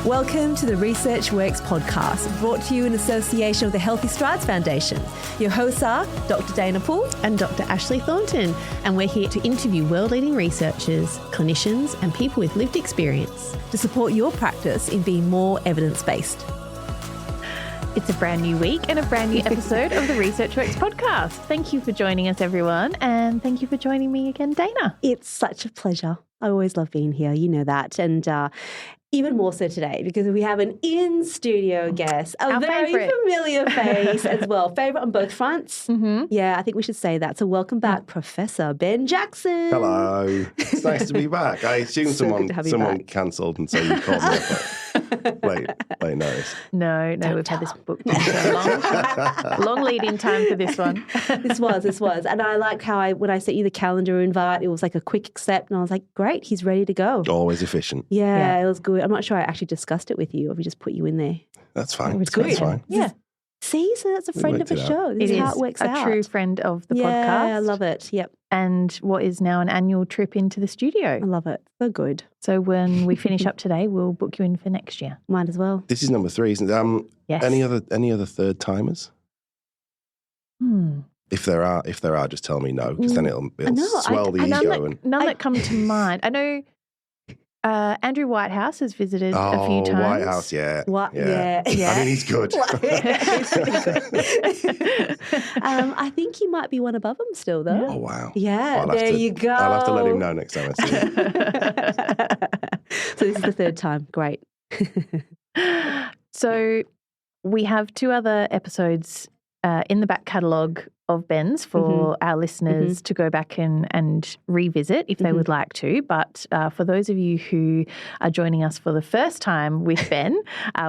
Welcome to the Research Works podcast, brought to you in association with the Healthy Strides Foundation. Your hosts are Dr. Dana Poole and Dr. Ashley Thornton, and we're here to interview world-leading researchers, clinicians and people with lived experience to support your practice in being more evidence-based. It's a brand new week and a brand new episode of the Research Works podcast. Thank you for joining us, everyone, and thank you for joining me again, Dana. It's such a pleasure. I always love being here, you know that, and even more so today because we have an in-studio guest, a very familiar face as well. Favourite on both fronts. Mm-hmm. Yeah, I think we should say that. So welcome back, Professor Ben Jackson. Hello. It's nice to be back. I assumed someone cancelled and so you called me up. Late notice. No, we've had this booked in so long lead-in time for this one. This was. And I liked how when I sent you the calendar invite, it was like a quick accept and I was like, great, he's ready to go. Always efficient. Yeah, it was good. I'm not sure I actually discussed it with you or we just put you in there. That's fine. It's good. That's fine. Yeah. See, so that's a friend of the show. This is how it works out. A true friend of the podcast. Yeah, I love it. Yep. And what is now an annual trip into the studio. I love it. So good. So when we finish up today, we'll book you in for next year. Might as well. This is number 3, isn't it? Yes. Any other third timers? If there are, just tell me no, because then it'll swell the ego. None that come to mind. I know Andrew Whitehouse has visited a few times. Whitehouse, yeah. Yeah. I mean, he's good. He's pretty good. I think he might be one above him still, though. Oh, wow. Yeah, you go. I'll have to let him know next time I see him. So this is the third time. Great. So we have 2 other episodes in the back catalogue of Ben's for our listeners to go back and revisit if they would like to. But for those of you who are joining us for the first time with Ben,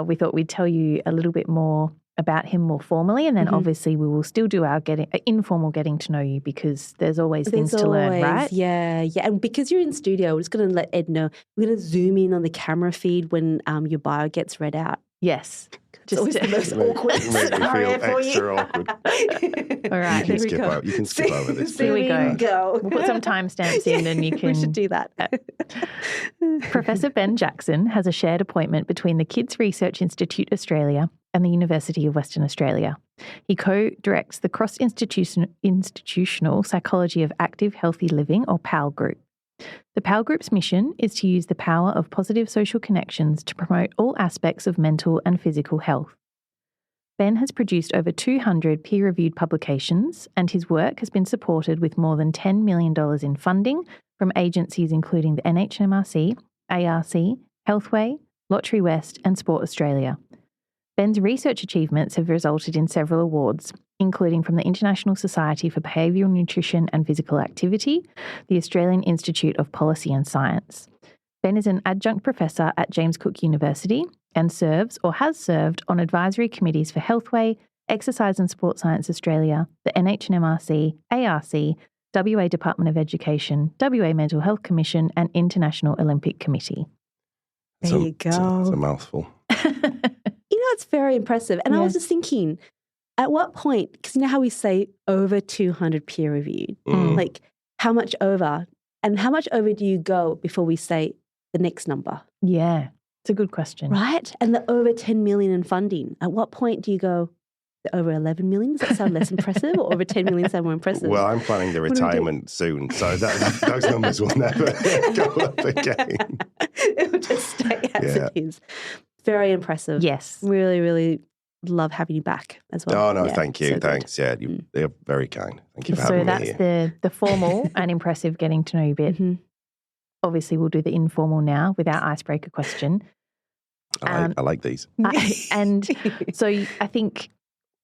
we thought we'd tell you a little bit more about him more formally, and then obviously we will still do our informal getting to know you because there's always things to learn, right? Yeah. And because you're in studio, we're just going to let Ed know. We're going to zoom in on the camera feed when your bio gets read out. Yes. Just always the most awkward scenario for you. Extra awkward. All right, You can skip over this. Here we go. We'll put some timestamps in and you can... We should do that. Professor Ben Jackson has a shared appointment between the Kids Research Institute Australia and the University of Western Australia. He co-directs the Cross-Institutional Psychology of Active Healthy Living, or PAL Group. The PAL Group's mission is to use the power of positive social connections to promote all aspects of mental and physical health. Ben has produced over 200 peer-reviewed publications, and his work has been supported with more than $10 million in funding from agencies including the NHMRC, ARC, Healthway, Lottery West and Sport Australia. Ben's research achievements have resulted in several awards, including from the International Society for Behavioural Nutrition and Physical Activity, the Australian Institute of Policy and Science. Ben is an adjunct professor at James Cook University and serves or has served on advisory committees for Healthway, Exercise and Sport Science Australia, the NHMRC, ARC, WA Department of Education, WA Mental Health Commission and International Olympic Committee. There you go. It's a mouthful. It's very impressive. And I was just thinking, at what point, because you know how we say over 200 peer-reviewed, like how much over? And how much over do you go before we say the next number? Yeah, it's a good question. Right? And the over 10 million in funding. At what point do you go over 11 million? Does that sound less impressive, or over 10 million sound more impressive? Well, I'm planning the retirement soon, so those numbers will never go up again. It will just stay as it is. Very impressive. Yes. Really, really love having you back as well. Oh, no, thank you. So thanks. Good. Yeah, they're very kind. Thank you for having me here. So that's the formal and impressive getting to know you bit. Obviously, we'll do the informal now with our icebreaker question. I like these. And so I think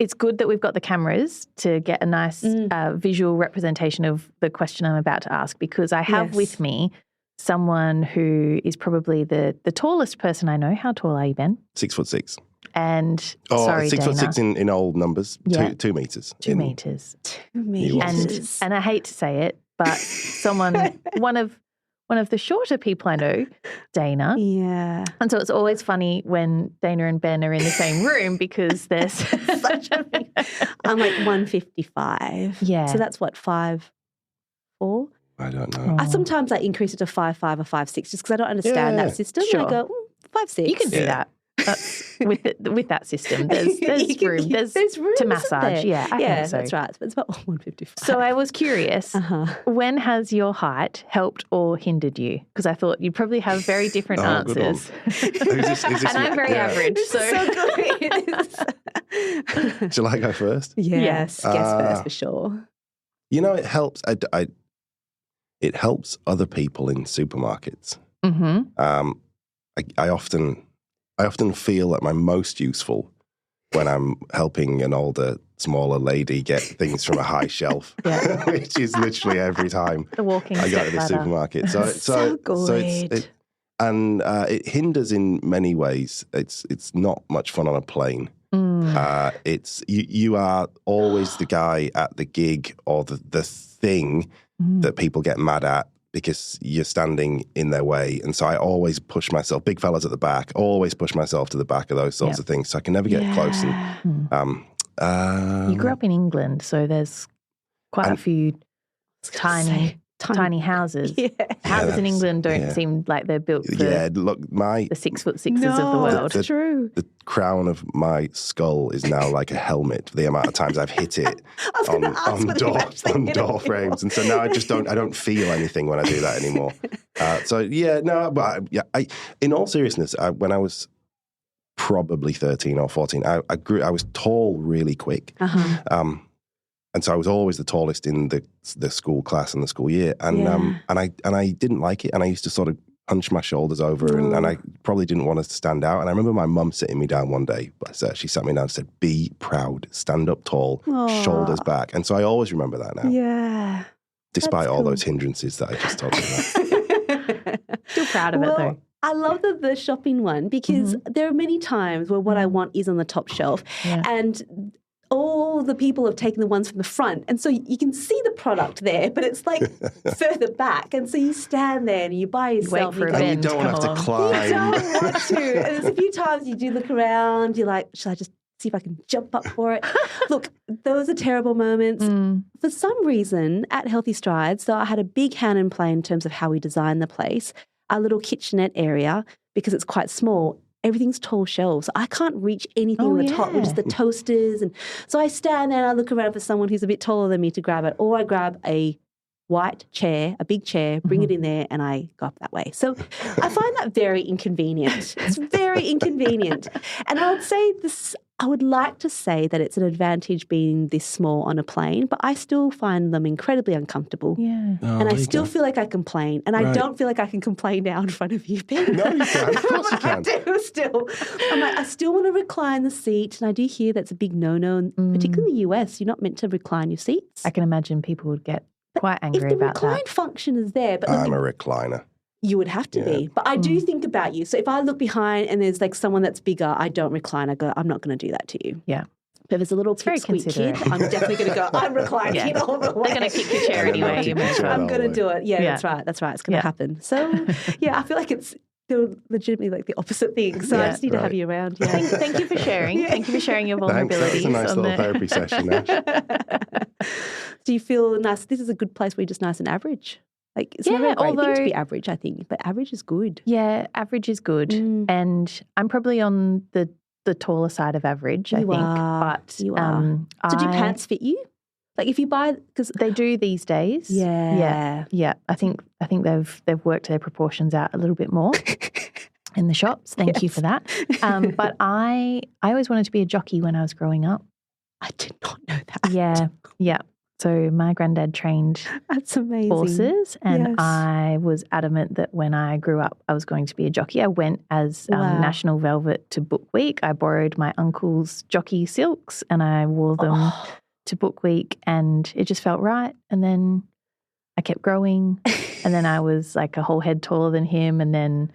it's good that we've got the cameras to get a nice visual representation of the question I'm about to ask, because I have with me someone who is probably the tallest person I know. How tall are you, Ben? 6'6". And sorry, 6'6" in old numbers. 2 meters. 2 meters. 2 meters. And I hate to say it, but one of the shorter people I know, Dana. Yeah. And so it's always funny when Dana and Ben are in the same room because there's such a big... I'm like 155. Yeah. So that's what, 5'4"? I don't know. Sometimes I increase it to 5'5" or 5'6" just because I don't understand that system. Sure. And I go, 5, 6. You can do that. That's, with that system, there's room. There's room to massage. Yeah, I think so. That's right. It's about 155. So I was curious, when has your height helped or hindered you? Because I thought you'd probably have very different answers. And I'm very average. So good. Shall I go first? Yes, guess first for sure. You know, it helps. It helps other people in supermarkets. Mm-hmm. I often feel that I'm most useful when I'm helping an older, smaller lady get things from a high shelf, which is literally every time I go to the supermarket. So good. It hinders in many ways. It's not much fun on a plane. It's you are always the guy at the gig or the thing that people get mad at, because you're standing in their way. And so I always push myself, big fellas at the back, always push myself to the back of those sorts of things. So I can never get close. And, you grew up in England, so there's quite a few tiny houses. Houses in England don't seem like they're built for the 6'6" of the world. That's true. The crown of my skull is now like a helmet for the amount of times I've hit it on door frames. And so now I don't feel anything when I do that anymore. In all seriousness, when I was probably 13 or 14, I was tall really quick. And so I was always the tallest in the school class and the school year. And I didn't like it. And I used to sort of hunch my shoulders over and I probably didn't want to stand out. And I remember my mum sitting me down one day. She sat me down and said, "Be proud, stand up tall, shoulders back." And so I always remember that now. Yeah. Despite all those hindrances that I just talked about. Still proud of it though. I love the shopping one, because there are many times where what I want is on the top shelf. And all the people have taken the ones from the front. And so you can see the product there, but it's like further back. And so you stand there and you buy yourself. And you don't have to climb. You don't want to. And there's a few times you do look around, you're like, should I just see if I can jump up for it? Look, those are terrible moments. For some reason, at Healthy Strides, so I had a big hand in play in terms of how we designed the place. Our little kitchenette area, because it's quite small, everything's tall shelves. I can't reach anything on the top, which is the toasters. And so I stand there and I look around for someone who's a bit taller than me to grab it. Or I grab a white chair, a big chair, bring it in there, and I go up that way. So I find that very inconvenient. It's very inconvenient. And I would like to say that it's an advantage being this small on a plane, but I still find them incredibly uncomfortable. Yeah. And I still feel like I complain. And I don't feel like I can complain now in front of you, Ben. No, you can. Of course you can. I do still. I'm like, I still want to recline the seat. And I do hear that's a big no-no, particularly in the US. You're not meant to recline your seats. I can imagine people would get quite angry about that. If the recline function is there. But I'm a recliner. You would have to be. But I do think about you. So if I look behind and there's like someone that's bigger, I don't recline. I go, I'm not going to do that to you. Yeah. But if it's a little sweet kid, I'm definitely going to go, I'm reclining all the way. They're going to kick your chair anyway. I'm going to do it. Yeah, that's right. That's right. It's going to happen. So, I feel like they're legitimately like the opposite thing. So I just need to have you around. Yeah. Thank you for sharing. Thank you for sharing your vulnerabilities. Thanks. That's a nice little therapy session, Ash. Do you feel nice? This is a good place where you're just nice and average. Like, it's never a great thing to be average, I think, but average is good. Yeah, average is good. And I'm probably on the taller side of average, I think. But you are. So do pants fit you? Like if you buy, because they do these days. Yeah. I think they've worked their proportions out a little bit more in the shops. Thank you for that. But I always wanted to be a jockey when I was growing up. I did not know that. Yeah. So my granddad trained That's amazing. horses, and I was adamant that when I grew up, I was going to be a jockey. I went as National Velvet to Book Week. I borrowed my uncle's jockey silks and I wore them to Book Week, and it just felt right. And then I kept growing, and then I was like a whole head taller than him, and then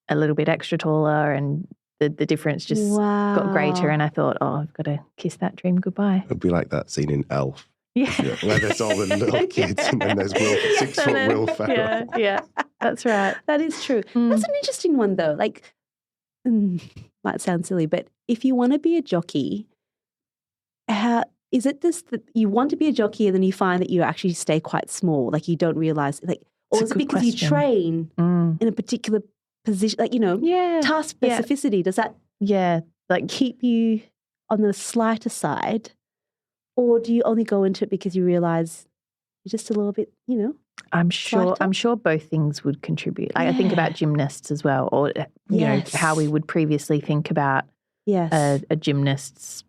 a little bit extra taller, and the difference just got greater. And I thought, I've got to kiss that dream goodbye. It'd be like that scene in Elf. Yeah. Where there's all the little kids and then there's 6-foot Will Ferrell. Yeah, that's right. That is true. That's an interesting one though. Like, might sound silly, but if you want to be a jockey, is it this that you want to be a jockey and then you find that you actually stay quite small, like you don't realise, like, or is it because you train in a particular position, like, task specificity? Does that like keep you on the slighter side, or do you only go into it because you realize you're just a little bit, I'm sure both things would contribute. I think about gymnasts as well, or how we would previously think about a gymnast's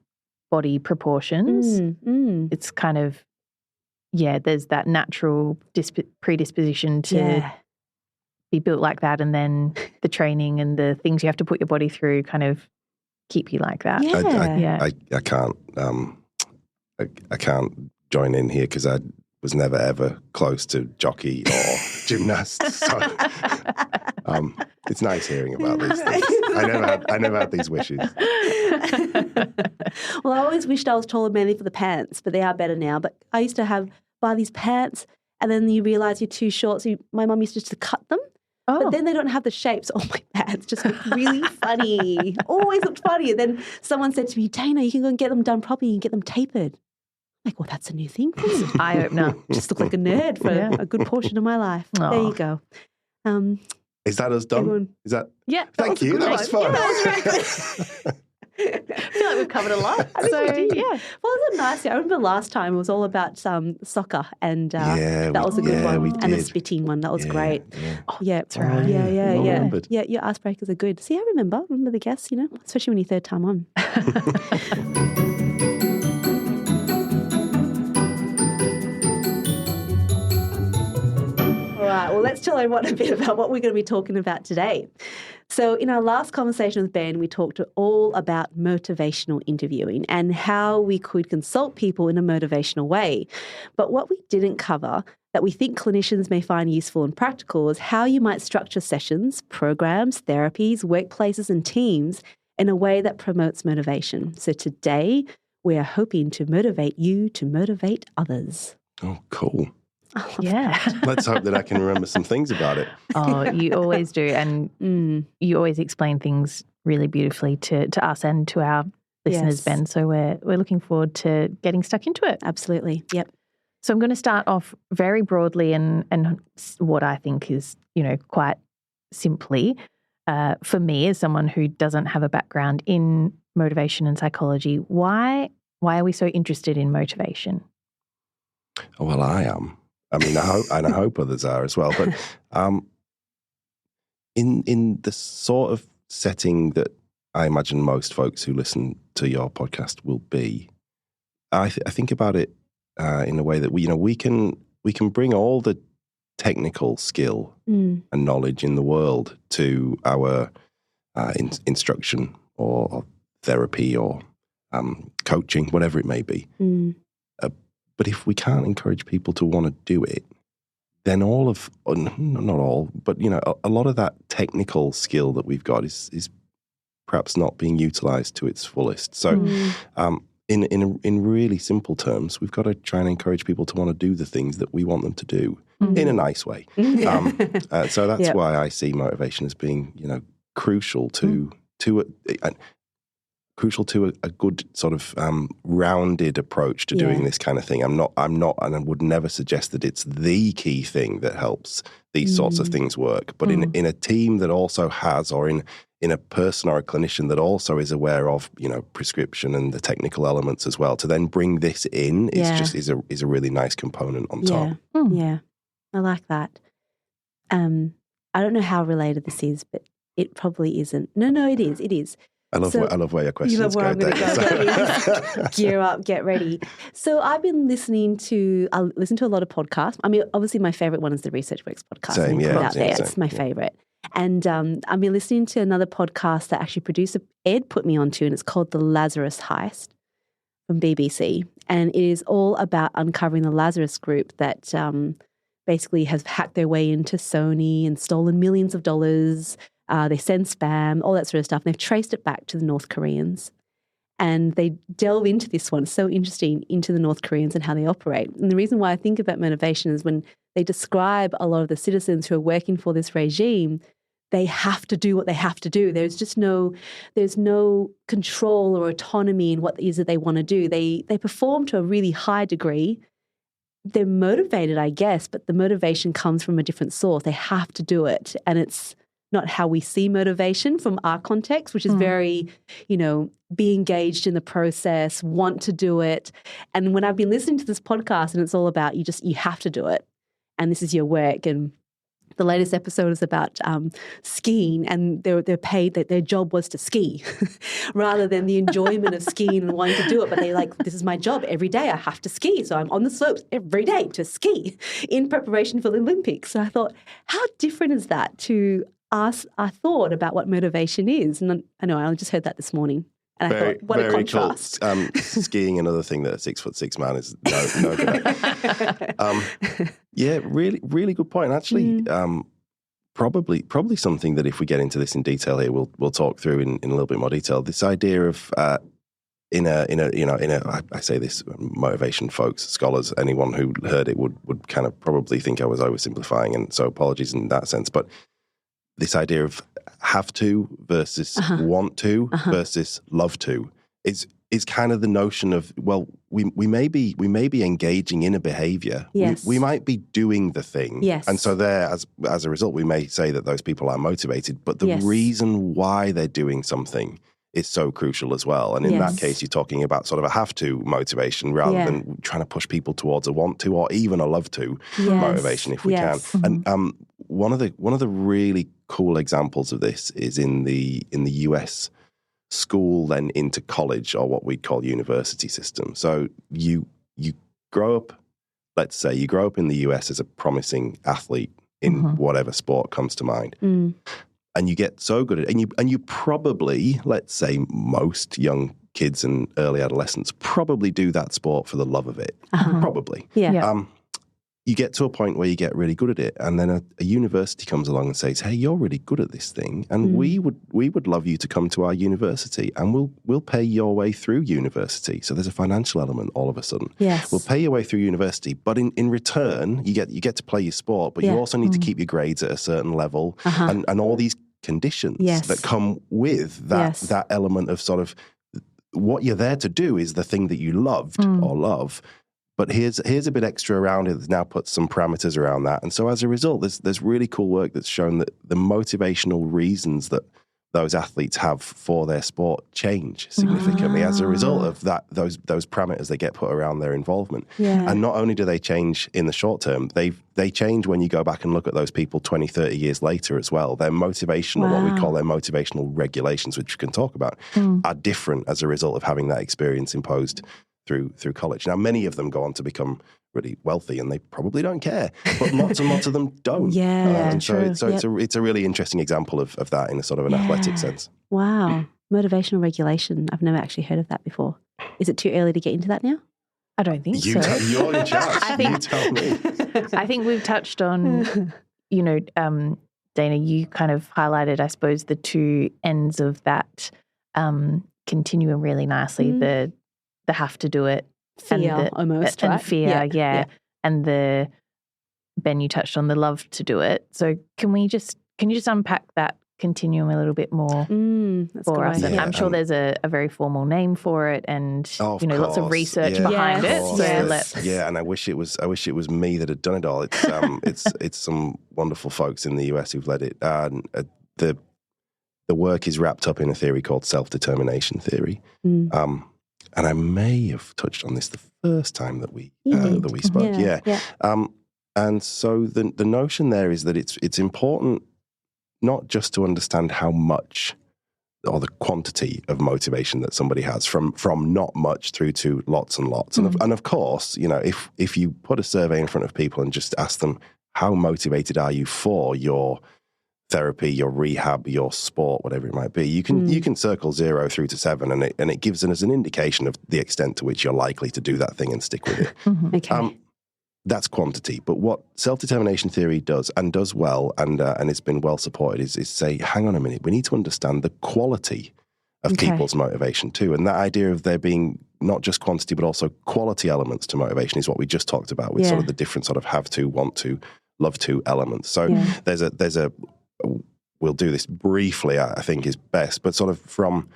body proportions. It's kind of there's that natural predisposition to be built like that, and then the training and the things you have to put your body through kind of keep you like that. I can't I can't join in here because I was never ever close to jockey or gymnast. So it's nice hearing about these things. I never had these wishes. Well, I always wished I was taller mainly for the pants, but they are better now. But I used to buy these pants, and then you realise you're too short. So my mum used to cut them. But then they don't have the shapes. Oh, my pants just look really funny. Always looked funny. And then someone said to me, Dana, you can go and get them done properly. You can get them tapered. I'm like, well, that's a new thing. Eye-opener. Just look like a nerd for a good portion of my life. Aww. There you go. Is that us done? Is that? Yeah. Thank you. That was fun. Yeah, that was great. I feel like we've covered a lot. Well, it was nice. I remember last time it was all about soccer, and that was a good one. And the spitting one, that was great. Yeah, that's right. Yeah, your icebreakers are good. See, I remember the guests, especially when you're third time on. All right, well, let's tell everyone a bit about what we're going to be talking about today. So in our last conversation with Ben, we talked all about motivational interviewing and how we could consult people in a motivational way. But what we didn't cover that we think clinicians may find useful and practical is how you might structure sessions, programs, therapies, workplaces and teams in a way that promotes motivation. So today, we are hoping to motivate you to motivate others. Oh, cool. Yeah. Let's hope that I can remember some things about it. Oh, you always do. And you always explain things really beautifully to us and to our listeners, Ben. So we're looking forward to getting stuck into it. Absolutely. Yep. So I'm going to start off very broadly and what I think is, quite simply, for me as someone who doesn't have a background in motivation and psychology, why are we so interested in motivation? Well, I am. I mean, I hope others are as well. But in the sort of setting that I imagine most folks who listen to your podcast will be, I think about it in a way that we can bring all the technical skill and knowledge in the world to our instruction or therapy or coaching, whatever it may be. But if we can't encourage people to want to do it, then not all, but a lot of that technical skill that we've got is perhaps not being utilized to its fullest. So, in really simple terms, we've got to try and encourage people to want to do the things that we want them to do in a nice way. So that's why I see motivation as being crucial to a good sort of rounded approach to doing this kind of thing. I'm not, and I would never suggest that it's the key thing that helps these sorts of things work. But in a team that also has, or in a person or a clinician that also is aware of, prescription and the technical elements as well, to then bring this in is a really nice component on top. Yeah, I like that. I don't know how related this is, but it probably isn't. No, it is. It is. I love where your questions go. I'm going to go. Gear up, get ready. So I've been listening to a lot of podcasts. I mean, obviously my favorite one is the Research Works podcast. Same, It's my favorite. And I've been listening to another podcast that actually producer Ed put me onto, and it's called The Lazarus Heist from BBC. And it is all about uncovering the Lazarus Group that basically has hacked their way into Sony and stolen millions of dollars. They send spam, all that sort of stuff. And they've traced it back to the North Koreans. And they delve into this one, so interesting, into the North Koreans and how they operate. And the reason why I think about motivation is when they describe a lot of the citizens who are working for this regime, they have to do what they have to do. There's no control or autonomy in what it is that they want to do. They perform to a really high degree. They're motivated, I guess, but the motivation comes from a different source. They have to do it. And it's not how we see motivation from our context, which is very, be engaged in the process, want to do it. And when I've been listening to this podcast and it's all about you have to do it and this is your work, and the latest episode is about skiing, and they're paid that their job was to ski rather than the enjoyment of skiing and wanting to do it. But they're like, this is my job. Every day I have to ski. So I'm on the slopes every day to ski in preparation for the Olympics. So I thought, how different is that to us, our thought about what motivation is? And I know I just heard that this morning. And I thought, what a contrast. Cool. Skiing, another thing that a 6'6" man is no good at. Yeah, really, really good point. Actually, probably something that if we get into this in detail here, we'll talk through in a little bit more detail. This idea of I say this, motivation folks, scholars, anyone who heard it would kind of probably think I was oversimplifying, and so apologies in that sense. But this idea of have to versus want to versus love to is kind of the notion of, well, we may be engaging in a behavior. Yes. We might be doing the thing. Yes. And so there, as a result, we may say that those people are motivated, but the reason why they're doing something is so crucial as well. And in that case, you're talking about sort of a have to motivation rather than trying to push people towards a want to or even a love to motivation if we can. And one of the really cool examples of this is in the US school then into college, or what we'd call university system. So you grow up, let's say you grow up in the US as a promising athlete in whatever sport comes to mind. And you get so good at it, and you probably, let's say most young kids and early adolescents probably do that sport for the love of it. Probably. You get to a point where you get really good at it, and then a university comes along and says, hey, you're really good at this thing, and we would love you to come to our university, and we'll pay your way through university. So there's a financial element all of a sudden. Yes. We'll pay your way through university, but in return, you get to play your sport, but you also need to keep your grades at a certain level, and all these conditions that come with that element of sort of what you're there to do is the thing that you loved or love. But here's a bit extra around it that now puts some parameters around that. And so as a result, there's really cool work that's shown that the motivational reasons that those athletes have for their sport change significantly as a result of those parameters they get put around their involvement. And not only do they change in the short term, they change when you go back and look at those people 20, 30 years later as well. Their motivational, what we call their motivational regulations, which we can talk about, are different as a result of having that experience imposed through college. Now, many of them go on to become really wealthy, and they probably don't care, but lots and lots of them don't. It's a really interesting example of that in a sort of an athletic sense. Wow. Motivational regulation. I've never actually heard of that before. Is it too early to get into that now? I don't think so. You're in charge. You tell me. I think we've touched on, Dana, you kind of highlighted, I suppose, the two ends of that continuum really nicely. The have to do it. Fear, almost, and right? fear, And Ben, you touched on the love to do it. So can you just unpack that continuum a little bit more for us? And I'm sure there's a very formal name for it, and lots of research behind it. So and I wish it was me that had done it all. It's some wonderful folks in the US who've led it. The work is wrapped up in a theory called self-determination theory. And I may have touched on this the first time that we spoke. And so the notion there is that it's important not just to understand how much or the quantity of motivation that somebody has from not much through to lots and lots. And of course, if you put a survey in front of people and just ask them, how motivated are you for your therapy, your rehab, your sport, whatever it might be, you can circle 0 through to 7, and it gives us an indication of the extent to which you're likely to do that thing and stick with it. Okay. That's quantity. But what self-determination theory does well, and it's been well supported, is say, hang on a minute, we need to understand the quality of people's motivation too. And that idea of there being not just quantity, but also quality elements to motivation is what we just talked about with sort of the different sort of have to, want to, love to elements. So there's a we'll do this briefly, I think is best, but sort of from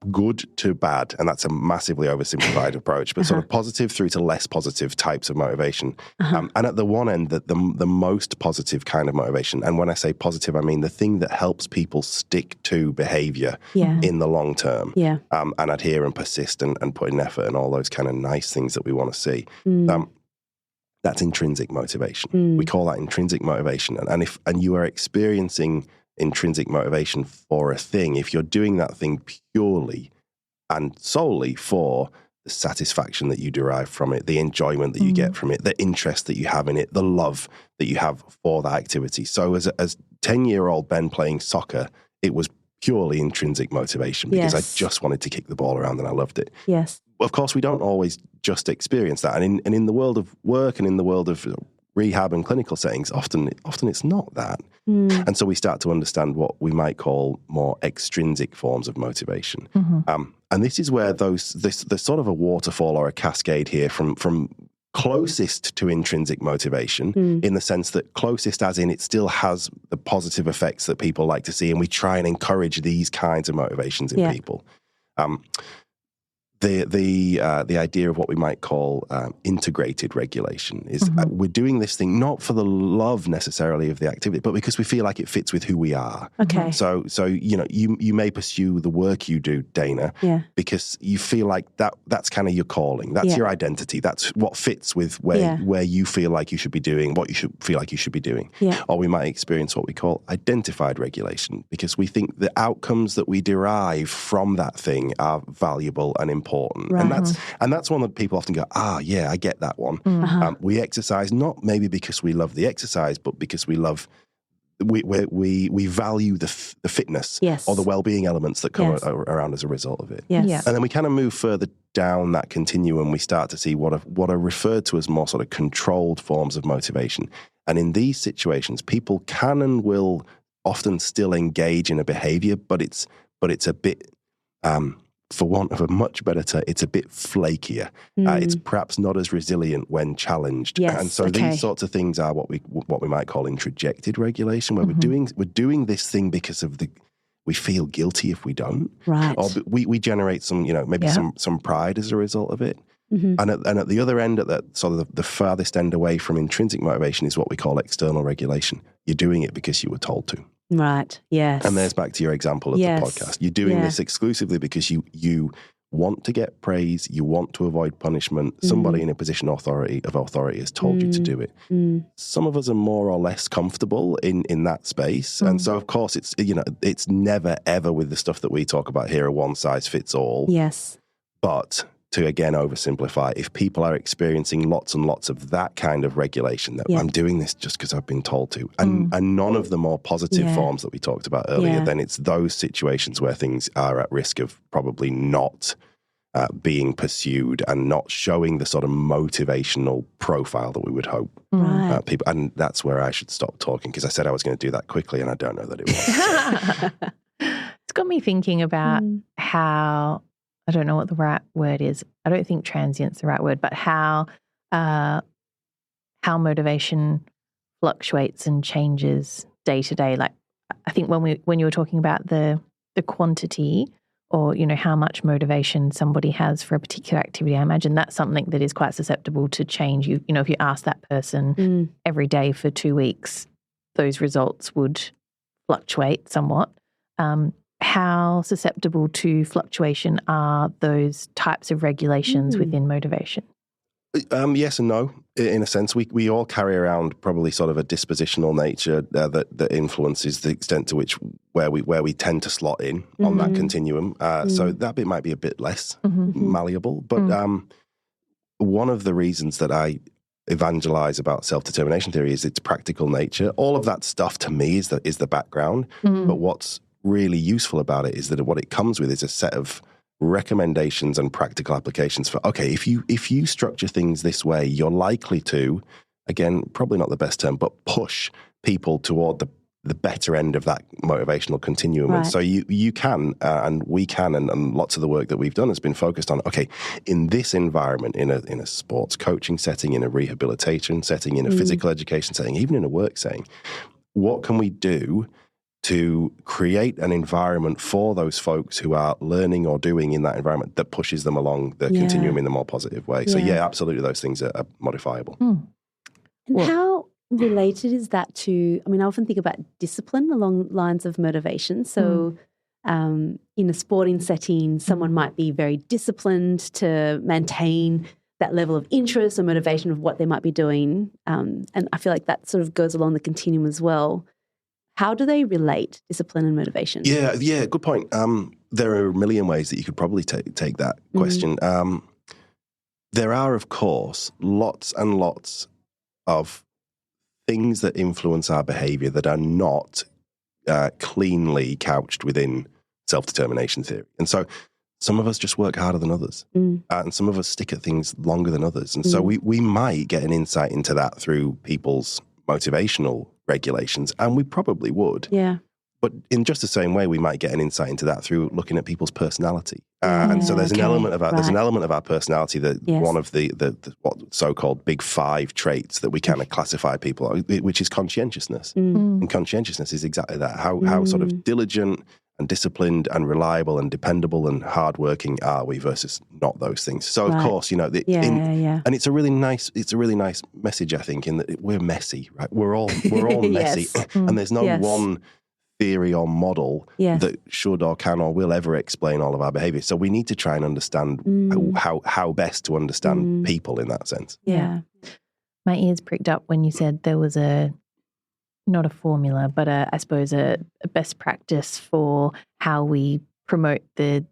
good to bad, and that's a massively oversimplified approach, but sort of positive through to less positive types of motivation. And at the one end, the most positive kind of motivation, and when I say positive, I mean the thing that helps people stick to behavior in the long term, and adhere and persist and put in effort and all those kind of nice things that we want to see. That's intrinsic motivation. We call that intrinsic motivation. And you are experiencing intrinsic motivation for a thing, if you're doing that thing purely and solely for the satisfaction that you derive from it, the enjoyment that you get from it, the interest that you have in it, the love that you have for that activity. So as 10-year-old Ben playing soccer, it was purely intrinsic motivation because I just wanted to kick the ball around and I loved it. Yes. Of course, we don't always just experience that. And in the world of work and in the world of rehab and clinical settings, often it's not that. And so we start to understand what we might call more extrinsic forms of motivation. And this is where there's sort of a waterfall or a cascade here from closest to intrinsic motivation, in the sense that closest as in it still has the positive effects that people like to see, and we try and encourage these kinds of motivations in people. The idea of what we might call integrated regulation is we're doing this thing not for the love necessarily of the activity, but because we feel like it fits with who we are. Okay. So you may pursue the work you do, Dana, because you feel like that's kind of your calling. That's your identity. That's what fits with where you feel like you should be doing, what you should feel like you should be doing. Or we might experience what we call identified regulation, because we think the outcomes that we derive from that thing are valuable and important. Right. And that's one that people often go, I get that one. We exercise not maybe because we love the exercise, but because we value the fitness or the well-being elements that come around as a result of it. And then we kind of move further down that continuum. We start to see what are referred to as more sort of controlled forms of motivation. And in these situations, people can and will often still engage in a behavior, but it's a bit for want of a much better term, it's a bit flakier. It's perhaps not as resilient when challenged. And so these sorts of things are what we might call introjected regulation, where we're doing this thing because of we feel guilty if we don't. Right. Or we generate some, maybe some pride as a result of it. And at the other end, at that sort of the farthest end away from intrinsic motivation, is what we call external regulation. You're doing it because you were told to. Right, yes. And there's back to your example of the podcast. You're doing this exclusively because you want to get praise, you want to avoid punishment. Somebody in a position of authority has told you to do it. Some of us are more or less comfortable in that space. And so, of course, it's never, ever with the stuff that we talk about here, a one-size-fits-all. Yes. But to, again, oversimplify, if people are experiencing lots and lots of that kind of regulation, that I'm doing this just because I've been told to, and none of the more positive forms that we talked about earlier, then it's those situations where things are at risk of probably not being pursued and not showing the sort of motivational profile that we would hope. People, and that's where I should stop talking, because I said I was going to do that quickly and I don't know that it was. It's got me thinking about how, I don't know what the right word is. I don't think transient's the right word, but how motivation fluctuates and changes day to day. Like, I think when you were talking about the quantity, or how much motivation somebody has for a particular activity, I imagine that's something that is quite susceptible to change. If you ask that person every day for 2 weeks, those results would fluctuate somewhat. How susceptible to fluctuation are those types of regulations within motivation? Yes and no, in a sense. We all carry around probably sort of a dispositional nature that influences the extent to which where we tend to slot in on that continuum. So that bit might be a bit less malleable. But one of the reasons that I evangelize about self-determination theory is its practical nature. All of that stuff to me is the background. But what's really useful about it is that what it comes with is a set of recommendations and practical applications for, okay, if you structure things this way, you're likely to, again, probably not the best term, but push people toward the better end of that motivational continuum. Right. And so you can, and we can, and lots of the work that we've done has been focused on, okay, in this environment, in a sports coaching setting, in a rehabilitation setting, in a physical education setting, even in a work setting, what can we do to create an environment for those folks who are learning or doing in that environment that pushes them along the continuum in a more positive way. So, absolutely, those things are modifiable. And how related is that to, I mean, I often think about discipline along lines of motivation. So in a sporting setting, someone might be very disciplined to maintain that level of interest or motivation of what they might be doing. And I feel like that sort of goes along the continuum as well. How do they relate, discipline and motivation? Yeah, good point. There are a million ways that you could probably take that question. There are, of course, lots and lots of things that influence our behavior that are not cleanly couched within self-determination theory. And so some of us just work harder than others, and some of us stick at things longer than others. And so we might get an insight into that through people's motivational regulations, and we probably would. Yeah. But in just the same way, we might get an insight into that through looking at people's personality. And so there's an element of our personality that one of the what so-called big five traits that we kind of classify people, which is conscientiousness. And conscientiousness is exactly that. How sort of diligent and disciplined and reliable and dependable and hardworking are we versus not those things. So of course, you know, and it's a really nice message, I think, in that we're messy, right? We're all messy, and there's no one theory or model that should or can or will ever explain all of our behavior. So we need to try and understand how best to understand people in that sense. Yeah. My ears pricked up when you said there was not a formula, but I suppose a best practice for how we promote the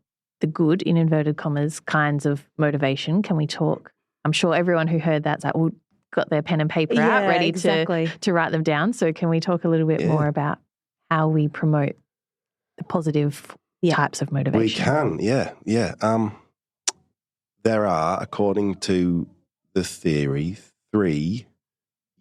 good, in inverted commas, kinds of motivation. Can we talk? I'm sure everyone who heard that's like, well, got their pen and paper out ready to write them down. So can we talk a little bit more about how we promote the positive types of motivation? We can, there are, according to the theory, 3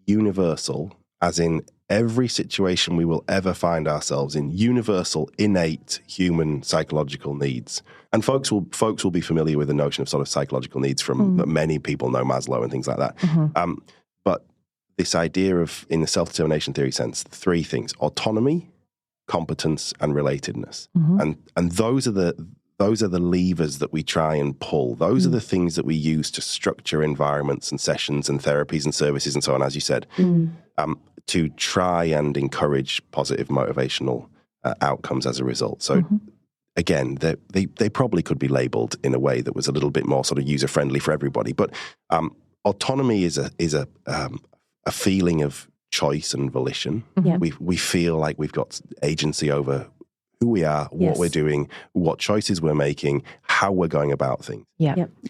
universal, as in every situation we will ever find ourselves in, universal, innate human psychological needs. And folks will be familiar with the notion of sort of psychological needs from many people know Maslow and things like that. But this idea of, in the self-determination theory sense, 3 things: autonomy, competence, and relatedness. And those are the levers that we try and pull. Those are the things that we use to structure environments and sessions and therapies and services and so on, as you said, to try and encourage positive motivational outcomes as a result. So again, they probably could be labeled in a way that was a little bit more sort of user-friendly for everybody. But autonomy is a feeling of choice and volition. We feel like we've got agency over who we are, what we're doing, what choices we're making, how we're going about things.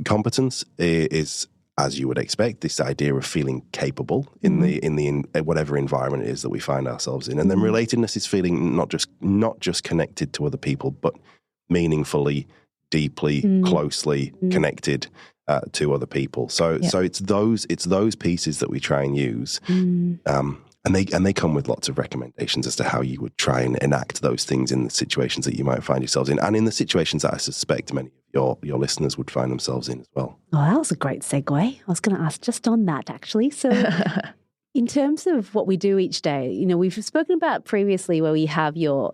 Competence is, as you would expect, this idea of feeling capable in whatever environment it is that we find ourselves in. And then relatedness is feeling not just connected to other people, but meaningfully, deeply, closely connected to other people. So it's those pieces that we try and use. And they come with lots of recommendations as to how you would try and enact those things in the situations that you might find yourselves in, and in the situations that I suspect many of your listeners would find themselves in as well. Oh, that was a great segue. I was going to ask just on that, actually. So in terms of what we do each day, you know, we've spoken about previously where we have your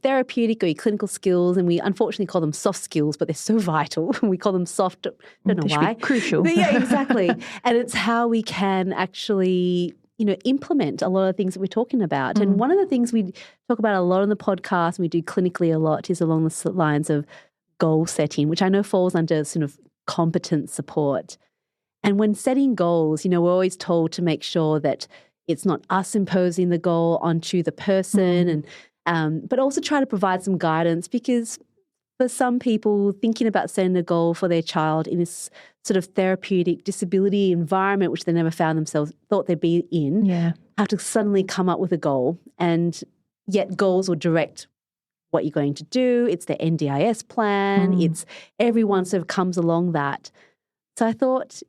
therapeutic or your clinical skills, and we unfortunately call them soft skills, but they're so vital. We call them soft. Don't know why. Crucial. But yeah, exactly. And it's how we can actually, you know, implement a lot of things that we're talking about. And one of the things we talk about a lot on the podcast, and we do clinically a lot, is along the lines of goal setting, which I know falls under sort of competence support. And when setting goals, you know, we're always told to make sure that it's not us imposing the goal onto the person, and but also try to provide some guidance, because for some people, thinking about setting a goal for their child in this sort of therapeutic disability environment, which they never thought they'd be in, have to suddenly come up with a goal. And yet goals will direct what you're going to do. It's the NDIS plan. It's everyone sort of comes along that. So I thought,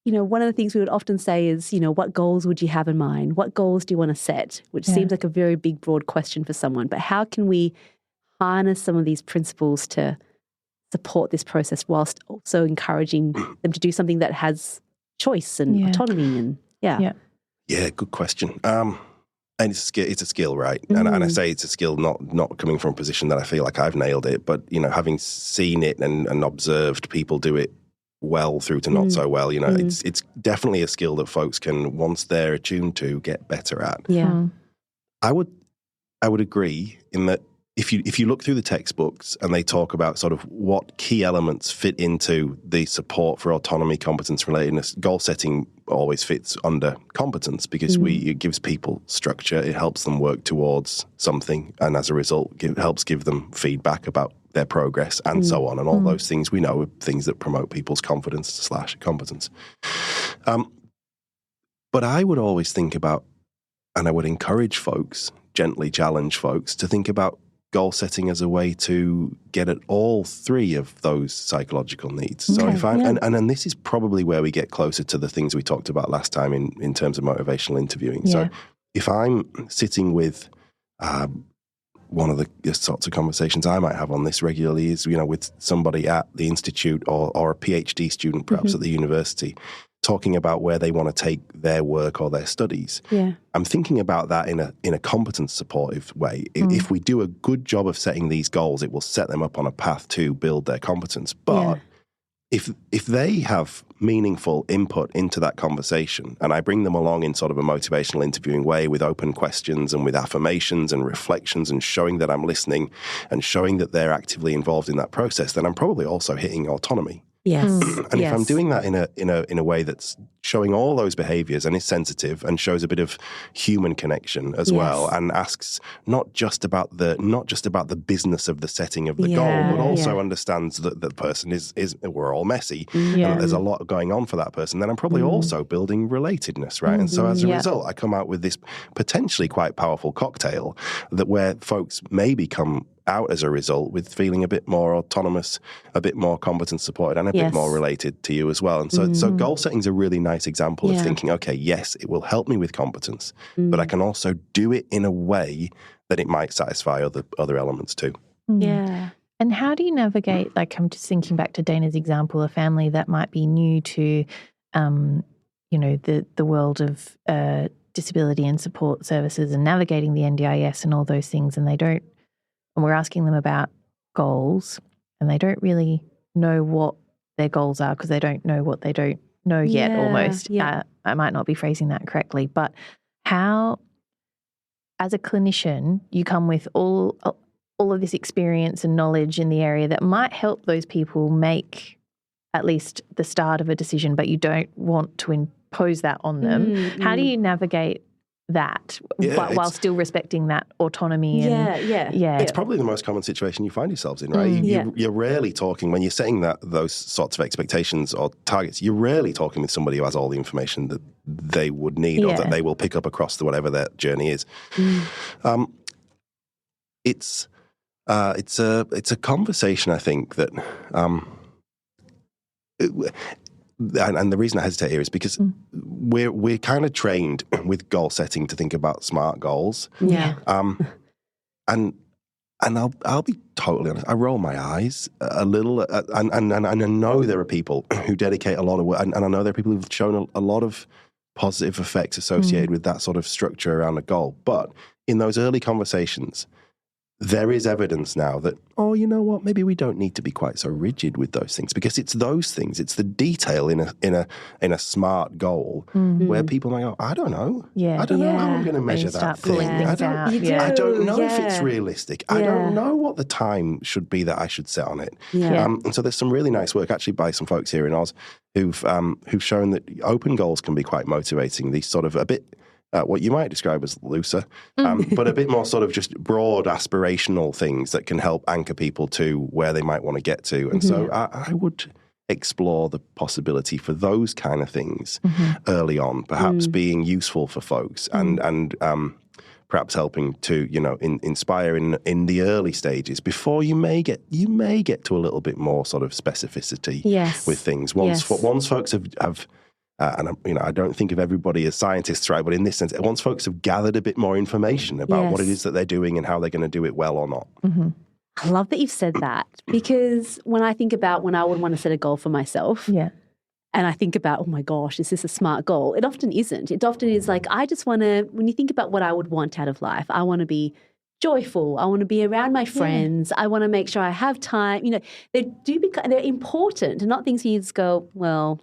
you know, one of the things we would often say is, you know, what goals would you have in mind? What goals do you want to set? Which seems like a very big, broad question for someone. But how can we harness some of these principles to support this process whilst also encouraging them to do something that has choice and autonomy? And Yeah, good question. And it's a skill, right? And I say it's a skill not coming from a position that I feel like I've nailed it, but, having seen it and observed people do it well through to not so well, it's definitely a skill that folks can, once they're attuned to, get better at. Yeah. I would agree in that if you look through the textbooks and they talk about sort of what key elements fit into the support for autonomy, competence, relatedness, goal setting always fits under competence because it gives people structure, it helps them work towards something, and as a result, helps give them feedback about their progress and so on, and all those things we know are things that promote people's confidence / competence. But I would always think about, and I would encourage folks, gently challenge folks to think about goal setting as a way to get at all three of those psychological needs. So if and this is probably where we get closer to the things we talked about last time in terms of motivational interviewing. Yeah. So if I'm sitting with one of the sorts of conversations I might have on this regularly is, with somebody at the institute or a PhD student perhaps at the university, talking about where they want to take their work or their studies. Yeah. I'm thinking about that in a competence supportive way. If we do a good job of setting these goals, it will set them up on a path to build their competence. But if they have meaningful input into that conversation, and I bring them along in sort of a motivational interviewing way with open questions and with affirmations and reflections and showing that I'm listening and showing that they're actively involved in that process, then I'm probably also hitting autonomy. Yes. And if I'm doing that in a way that's showing all those behaviors and is sensitive and shows a bit of human connection as well, and asks not just about the business of the setting of the goal, but also understands that the person is we're all messy and that there's a lot going on for that person, then I'm probably also building relatedness, right? And so as a result, I come out with this potentially quite powerful cocktail that where folks maybe come out as a result with feeling a bit more autonomous, a bit more competence supported, and a bit more related to you as well. And so goal setting is a really nice example of thinking, okay, yes, it will help me with competence, but I can also do it in a way that it might satisfy other elements too. Yeah. And how do you navigate, like I'm just thinking back to Dana's example, a family that might be new to, the world of disability and support services and navigating the NDIS and all those things, and we're asking them about goals and they don't really know what their goals are because they don't know what they don't know yet almost. Yeah. I might not be phrasing that correctly, but how, as a clinician, you come with all of this experience and knowledge in the area that might help those people make at least the start of a decision, but you don't want to impose that on them. How do you navigate that while still respecting that autonomy? It's probably the most common situation you find yourselves in, right? You're rarely talking, when you're setting those sorts of expectations or targets, you're rarely talking with somebody who has all the information that they would need or that they will pick up across whatever their journey is. It's a conversation, I think, that and the reason I hesitate here is because we're kind of trained with goal setting to think about SMART goals. Yeah. And I'll be totally honest. I roll my eyes a little, and I know there are people who dedicate a lot of work, and I know there are people who've shown a lot of positive effects associated with that sort of structure around a goal. But in those early conversations, there is evidence now that, you know what, maybe we don't need to be quite so rigid with those things, because it's those things, it's the detail in a SMART goal where people might go, I don't know. I don't know how I'm going to measure that thing. I don't know if it's realistic. I don't know what the time should be that I should set on it. And so there's some really nice work actually by some folks here in Oz who've shown that open goals can be quite motivating. These sort of a bit what you might describe as looser, but a bit more sort of just broad aspirational things that can help anchor people to where they might want to get to. And so I would explore the possibility for those kind of things early on, perhaps being useful for folks and perhaps helping to, inspire in the early stages before you may get to a little bit more sort of specificity with things. Once folks have and I don't think of everybody as scientists, right? But in this sense, once folks have gathered a bit more information about what it is that they're doing and how they're going to do it well or not. I love that you've said that, because when I think about when I would want to set a goal for myself, and I think about, oh my gosh, is this a smart goal? It often isn't. It often is like, I just want to, when you think about what I would want out of life, I want to be joyful. I want to be around my friends. I want to make sure I have time. They're important and not things you just go, well,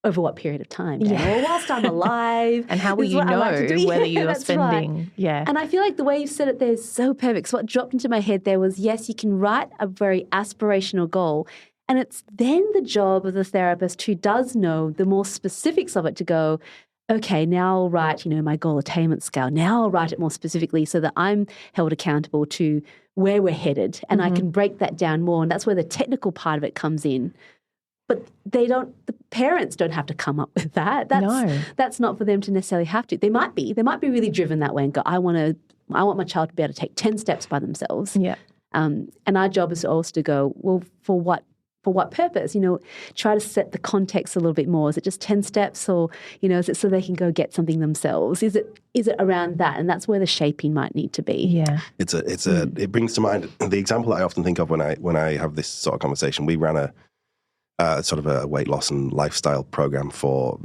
over what period of time? Well, whilst I'm alive. And how will you know whether you're spending? Right. And I feel like the way you said it there is so perfect. So what dropped into my head there was, yes, you can write a very aspirational goal, and it's then the job of the therapist who does know the more specifics of it to go, okay, now I'll write, my goal attainment scale. Now I'll write it more specifically so that I'm held accountable to where we're headed, and I can break that down more. And that's where the technical part of it comes in. But the parents don't have to come up with that. That's not for them to necessarily have to. They might be really driven that way and go, I want my child to be able to take 10 steps by themselves. Yeah. And our job is also to go, well, for what purpose? Try to set the context a little bit more. Is it just 10 steps, or, is it so they can go get something themselves? Is it around that? And that's where the shaping might need to be. Yeah. It brings to mind the example that I often think of when I have this sort of conversation. We ran a sort of a weight loss and lifestyle program for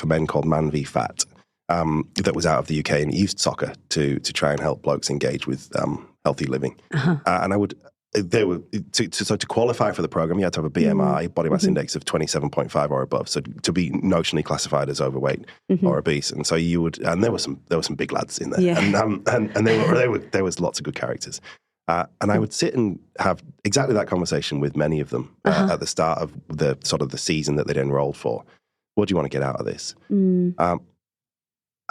men called Man v Fat that was out of the UK, and it used soccer to try and help blokes engage with healthy living. And I would to qualify for the program, you had to have a BMI, body mass index of 27.5 or above, so to be notionally classified as overweight or obese. And so and there were some big lads in there, and there was lots of good characters. And I would sit and have exactly that conversation with many of them at the start of the sort of the season that they'd enrolled for. What do you want to get out of this? And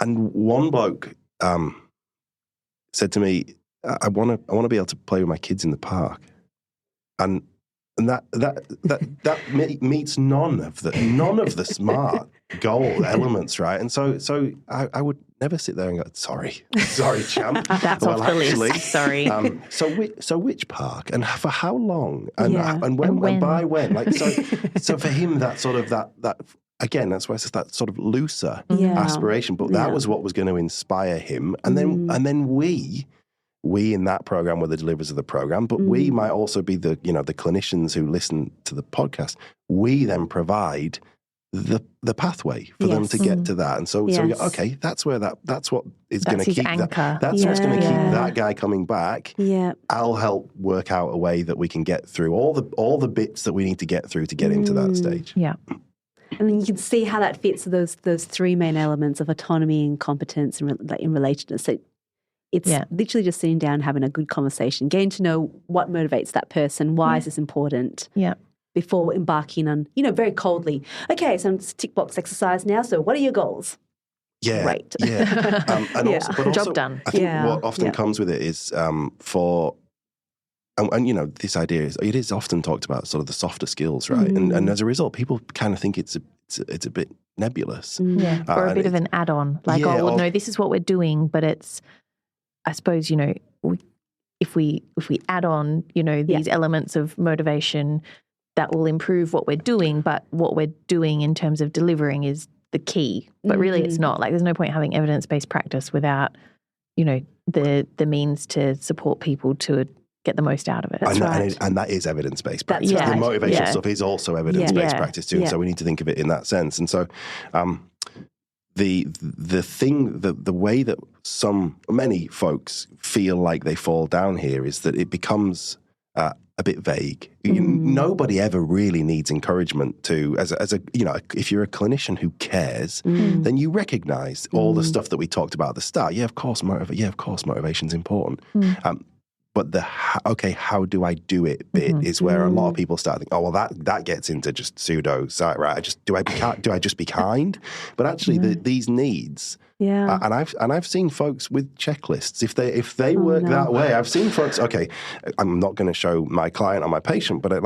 one bloke said to me, I want to be able to play with my kids in the park, and that meets none of the smart goal elements, right? And so I would never sit there and go, sorry, champ. That's off the list. Sorry. So which park and for how long and when and by when? Like so for him that sort of that again, that's why it's that sort of looser aspiration. But that was what was going to inspire him, and then we in that program were the deliverers of the program, but we might also be the clinicians who listen to the podcast. We then provide the pathway for them to get to that. And so we go, okay, that's what is going to keep that. That's what's going to keep that guy coming back. Yeah. I'll help work out a way that we can get through all the bits that we need to get through to get into that stage. Yeah. And then you can see how that fits those three main elements of autonomy and competence in relatedness. So it's literally just sitting down, having a good conversation, getting to know what motivates that person, why is this important, before embarking on, very coldly, okay, so it's tick box exercise now, so what are your goals? Yeah. Great. Yeah. Also, job done. I think what often comes with it is this idea is often talked about sort of the softer skills, right? And as a result, people kind of think it's a bit nebulous. Yeah. Or a bit of an add-on, like, no, this is what we're doing, but it's, I suppose, if we add on, these elements of motivation, that will improve what we're doing, but what we're doing in terms of delivering is the key. But really it's not. Like, there's no point having evidence-based practice without, the means to support people to get the most out of it. And that is evidence-based practice. The motivational stuff is also evidence-based practice too. And so we need to think of it in that sense. And so the way that many folks feel like they fall down here is that it becomes a bit vague. Nobody ever really needs encouragement to, if you're a clinician who cares, then you recognize all the stuff that we talked about at the start. Yeah, of course, motivation's important. But how do I do it bit is where a lot of people start thinking, oh, well, that gets into just pseudo, right? Do I just be kind? But actually, these needs, and I've seen folks with checklists. If they work that way, I've seen folks. Okay, I'm not going to show my client or my patient, but have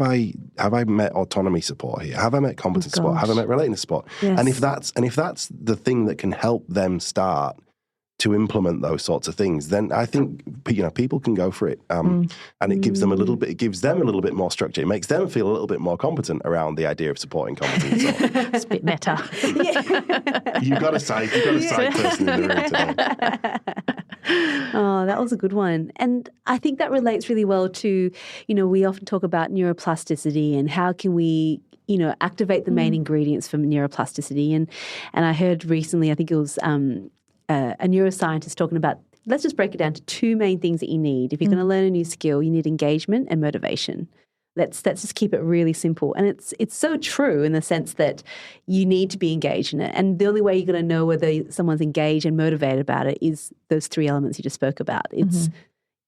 I met autonomy support here? Have I met competence support? Have I met relatedness support? Yes. And if that's the thing that can help them start to implement those sorts of things, then I think people can go for it, and it gives them a little bit more structure. It makes them feel a little bit more competent around the idea of supporting competence. It's a bit meta. You've got a side person in the room today. Oh, that was a good one, and I think that relates really well to we often talk about neuroplasticity and how can we activate the main ingredients for neuroplasticity. And I heard recently, I think it was a neuroscientist talking about, let's just break it down to two main things that you need. If you're going to learn a new skill, you need engagement and motivation. Let's just keep it really simple. And it's so true in the sense that you need to be engaged in it. And the only way you're going to know whether someone's engaged and motivated about it is those three elements you just spoke about. It's,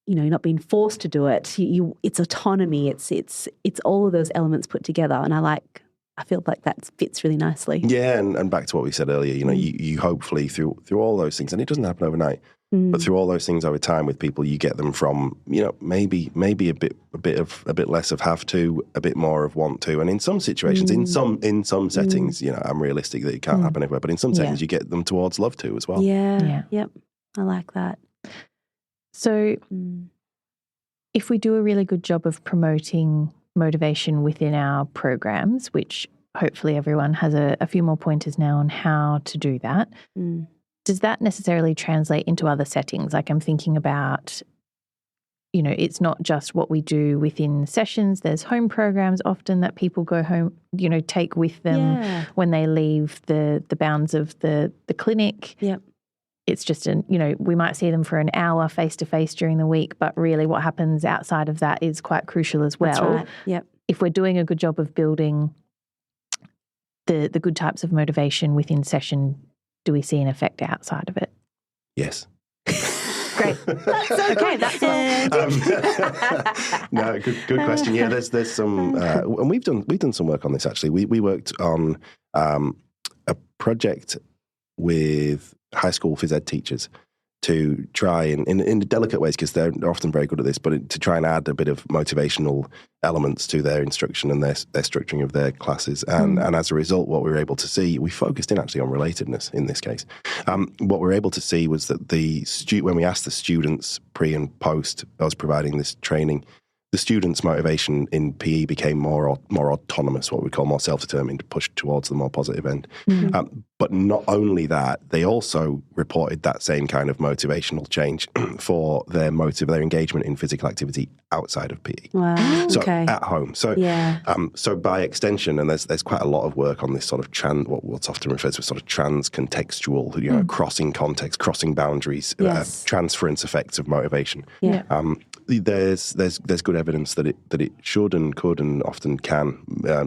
you're not being forced to do it. It's autonomy. It's all of those elements put together. And I feel like that fits really nicely. Yeah, and back to what we said earlier, you hopefully through all those things, and it doesn't happen overnight, but through all those things over time with people, you get them from, maybe a bit less of have to, a bit more of want to, and in some situations, in some settings, I'm realistic that it can't happen everywhere, but in some settings, you get them towards love to as well. Yeah. Yep. I like that. So if we do a really good job of promoting motivation within our programs, which hopefully everyone has a few more pointers now on how to do that, does that necessarily translate into other settings? Like I'm thinking about, it's not just what we do within sessions. There's home programs often that people go home, take with them when they leave the bounds of the clinic. Yep. It's just we might see them for an hour face-to-face during the week, but really what happens outside of that is quite crucial as well. That's right. Yep. If we're doing a good job of building the good types of motivation within session, do we see an effect outside of it? Yes. Great. That's okay. That's all. No, good question. Yeah, there's some, and we've done some work on this actually. We worked on a project with high school phys ed teachers to try in delicate ways, because they're often very good at this, but to try and add a bit of motivational elements to their instruction and their structuring of their classes. And as a result, what we were able to see, we focused in actually on relatedness in this case. What we were able to see was that when we asked the students pre and post us providing this training, the students' motivation in PE became more autonomous, what we call more self-determined, pushed towards the more positive end. But not only that, they also reported that same kind of motivational change for their engagement in physical activity outside of PE. Wow. So okay. At home. So so by extension, and there's quite a lot of work on this sort of what's often referred to as sort of trans-contextual, crossing context, crossing boundaries, transference effects of motivation. Yeah. There's good evidence that it should and could and often can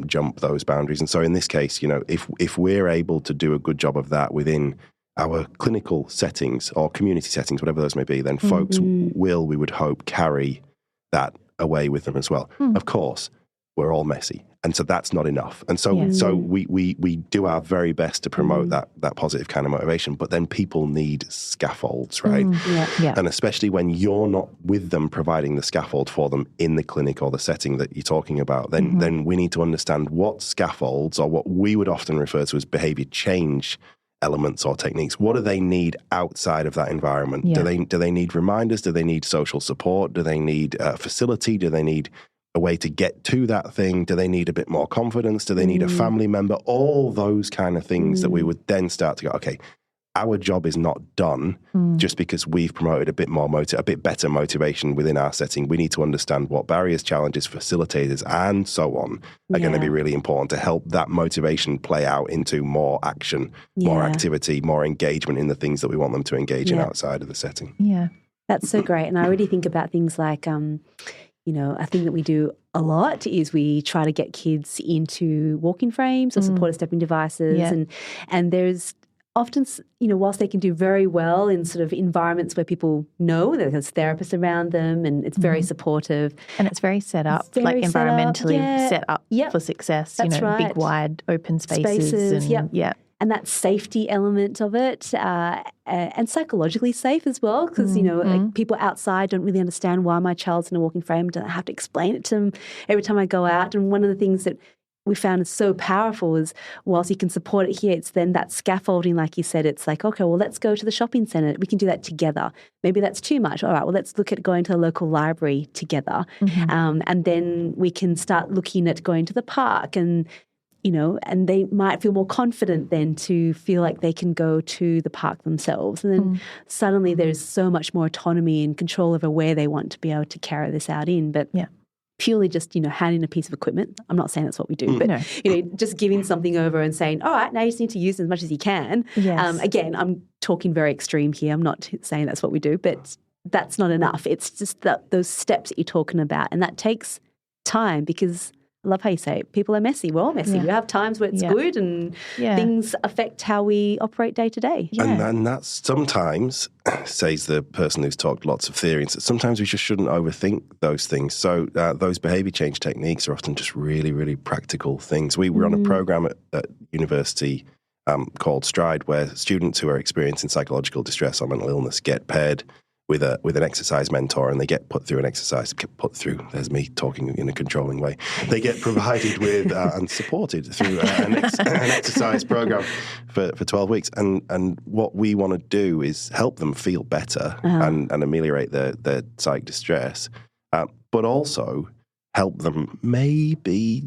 jump those boundaries. And so in this case, if we're able to do a good job of that within our clinical settings or community settings, whatever those may be, then folks we would hope, carry that away with them as well. Of course, we're all messy, and so that's not enough. And so we do our very best to promote that positive kind of motivation, but then people need scaffolds, right? And especially when you're not with them providing the scaffold for them in the clinic or the setting that you're talking about, then we need to understand what scaffolds, or what we would often refer to as behavior change elements or techniques, what do they need outside of that environment? Do they need reminders? Do they need social support? Do they need facility? Do they need a way to get to that thing? Do they need a bit more confidence? Do they need a family member? All those kind of things that we would then start to go, okay, our job is not done just because we've promoted a bit better motivation within our setting. We need to understand what barriers, challenges, facilitators, and so on are going to be really important to help that motivation play out into more action, more activity, more engagement in the things that we want them to engage in outside of the setting. Yeah. That's so great. And I really think about things like, a thing that we do a lot is we try to get kids into walking frames or supported stepping devices. And there's often, whilst they can do very well in sort of environments where people know that there's therapists around them and it's very supportive. And it's very set up, like environmentally set up for success, That's right. big, wide, open spaces. And that safety element of it, and psychologically safe as well, because, like people outside don't really understand why my child's in a walking frame. I have to explain it to them every time I go out. And one of the things that we found is so powerful is whilst you can support it here, it's then that scaffolding, like you said, it's like, okay, well, let's go to the shopping centre. We can do that together. Maybe that's too much. All right, well, let's look at going to the local library together. And then we can start looking at going to the park and they might feel more confident then to feel like they can go to the park themselves. And then suddenly there's so much more autonomy and control over where they want to be able to carry this out in. But purely just, handing a piece of equipment. I'm not saying that's what we do, but, just giving something over and saying, all right, now you just need to use as much as you can. Yes. Again, I'm talking very extreme here. I'm not saying that's what we do, but that's not enough. It's just those steps that you're talking about. And that takes time because I love how you say it. People are messy. We're all messy. Yeah. We have times where it's good and things affect how we operate day to day. And that's sometimes, says the person who's talked lots of theories, sometimes we just shouldn't overthink those things. So those behaviour change techniques are often just really, really practical things. We were on a program at university called Stride, where students who are experiencing psychological distress or mental illness get paired with an exercise mentor, and they get put through an exercise. There's me talking in a controlling way. They get provided with and supported through an exercise program for 12 weeks. And what we want to do is help them feel better and ameliorate their psych distress, but also help them maybe,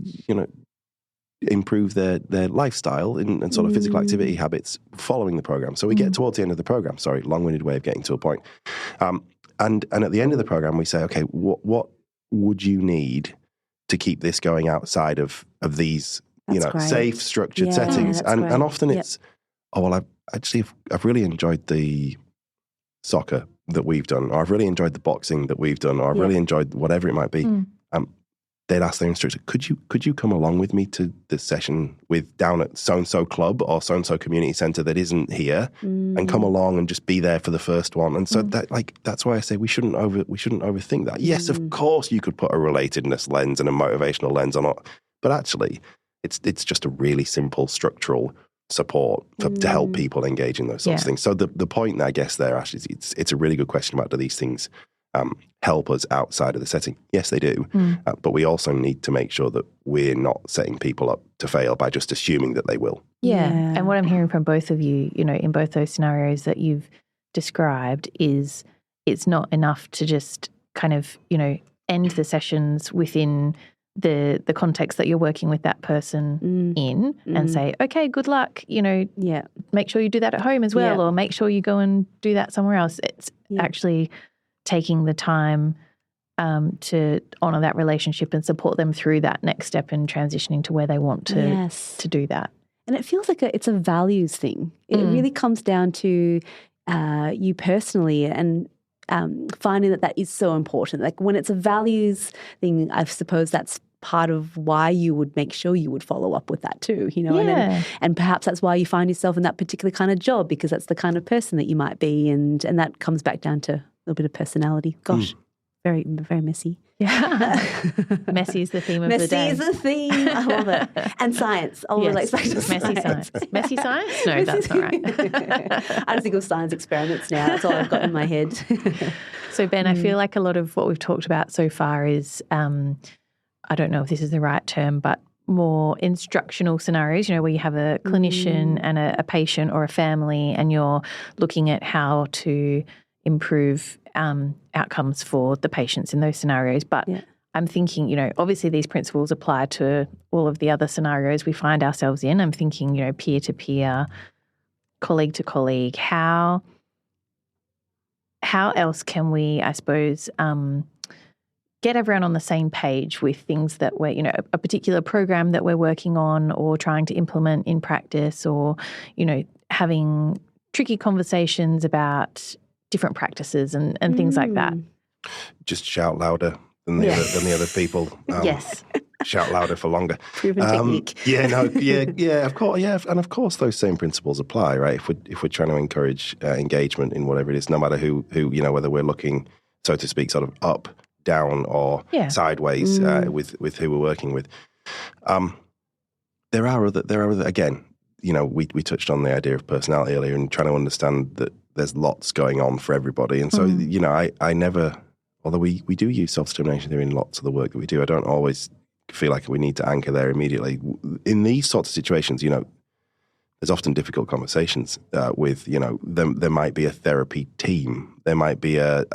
improve their lifestyle and sort of physical activity habits following the program. So we get towards the end of the program. Sorry, long-winded way of getting to a point. And at the end of the program, we say, okay, what would you need to keep this going outside of these, safe, structured settings? And often it's, I've really enjoyed the soccer that we've done, or I've really enjoyed the boxing that we've done, or I've really enjoyed whatever it might be. They'd ask their instructor, could you come along with me to this session down at so-and-so club or so-and-so community centre that isn't here, and come along and just be there for the first one? And so that's why I say we shouldn't overthink that. Yes, of course you could put a relatedness lens and a motivational lens on it, but actually it's just a really simple structural support to help people engage in those sorts of things. So the point, I guess, there, Ash, is it's a really good question about, do these things help us outside of the setting? Yes, they do. But we also need to make sure that we're not setting people up to fail by just assuming that they will. Yeah. And what I'm hearing from both of you, in both those scenarios that you've described, is it's not enough to just kind of, end the sessions within the context that you're working with that person in and say, okay, good luck, make sure you do that at home as well, or make sure you go and do that somewhere else. It's actually taking the time to honour that relationship and support them through that next step and transitioning to where they want to do that. And it feels like it's a values thing. It really comes down to you personally and finding that is so important. Like when it's a values thing, I suppose that's part of why you would make sure you would follow up with that too, and perhaps that's why you find yourself in that particular kind of job, because that's the kind of person that you might be, and that comes back down to a little bit of personality. Gosh, very, very messy. Yeah. Messy is the theme of the day. Messy is the theme. I love it. And science. I'll relate back to messy science. Messy science? No, that's not right. I just think of science experiments now. That's all I've got in my head. So, Ben, I feel like a lot of what we've talked about so far is, I don't know if this is the right term, but more instructional scenarios, where you have a clinician and a patient or a family, and you're looking at how to improve outcomes for the patients in those scenarios. But I'm thinking, obviously these principles apply to all of the other scenarios we find ourselves in. I'm thinking, peer-to-peer, colleague to colleague. How else can we, I suppose, get everyone on the same page with things that we're, a particular program that we're working on or trying to implement in practice, or, having tricky conversations about different practices and things like that? Just shout louder than the other people. Yes. Shout louder for longer. Proven technique. Of course, and of course those same principles apply, right? If we're trying to encourage engagement in whatever it is, no matter who whether we're looking, so to speak, sort of up, down, or sideways with who we're working with. There are other again. We touched on the idea of personality earlier, and trying to understand that there's lots going on for everybody. And so, I never, although we do use self-determination theory in lots of the work that we do, I don't always feel like we need to anchor there immediately. In these sorts of situations, there's often difficult conversations with, there might be a therapy team. There might be a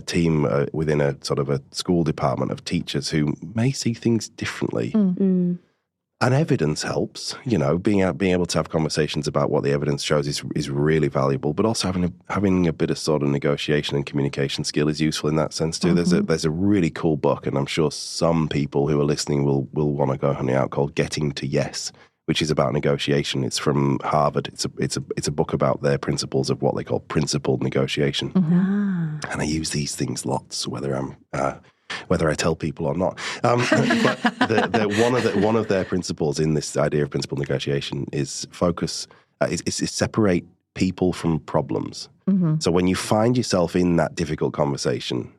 team within a sort of a school department of teachers who may see things differently. And evidence helps, being able to have conversations about what the evidence shows is really valuable, but also having a bit of sort of negotiation and communication skill is useful in that sense too. Mm-hmm. There's a really cool book, and I'm sure some people who are listening will want to go hunting out, called Getting to Yes, which is about negotiation. It's from Harvard. It's a book about their principles of what they call principled negotiation. Mm-hmm. And I use these things lots, whether I tell people or not. But one of their principles in this idea of principled negotiation is is separate people from problems. Mm-hmm. So when you find yourself in that difficult conversation,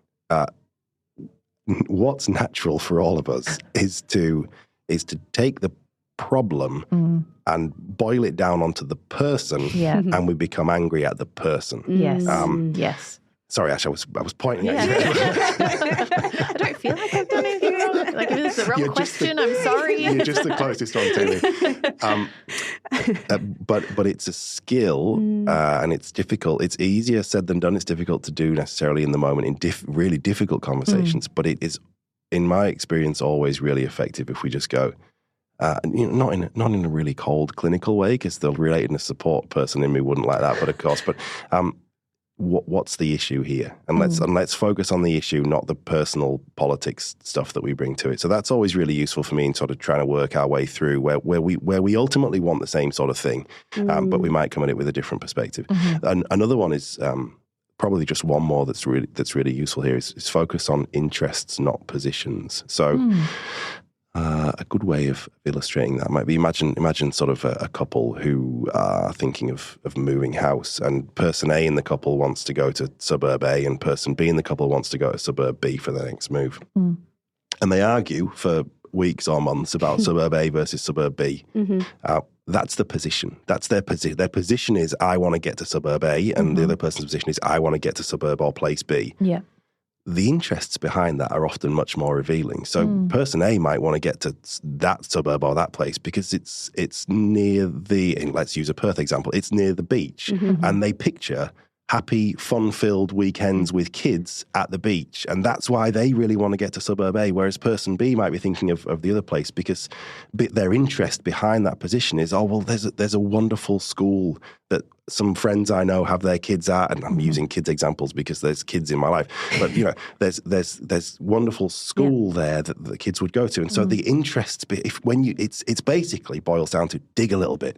what's natural for all of us is to take the problem and boil it down onto the person, and we become angry at the person. Yes. Yes. Sorry, Ash, I was pointing at you. I don't feel like I've done anything wrong. Like, if this is the wrong question, I'm sorry. You're just the closest one to me. But it's a skill, and it's difficult. It's easier said than done. It's difficult to do necessarily in the moment in really difficult conversations, but it is, in my experience, always really effective if we just go, not in a really cold clinical way, because the relatedness support person in me wouldn't like that, but of course, what's the issue here? And let's focus on the issue, not the personal politics stuff that we bring to it. So that's always really useful for me in sort of trying to work our way through where we ultimately want the same sort of thing, but we might come at it with a different perspective. And another one is probably just one more that's really useful here is focus on interests, not positions. So. A good way of illustrating that might be imagine sort of a couple who are thinking of moving house, and person A in the couple wants to go to suburb A, and person B in the couple wants to go to suburb B for their next move. And they argue for weeks or months about suburb A versus suburb B. That's the position. That's their position. Their position is, I want to get to suburb A, and the other person's position is, I want to get to suburb or place B. Yeah. The interests behind that are often much more revealing. So person A might want to get to that suburb or that place because it's near and let's use a Perth example, it's near the beach. And they picture happy, fun-filled weekends with kids at the beach. And that's why they really want to get to suburb A, whereas person B might be thinking of the other place because their interest behind that position is, there's a wonderful school that some friends I know have their kids at, and I'm using kids examples because there's kids in my life, but there's wonderful school there that the kids would go to. And so the interest, it's basically boils down to dig a little bit.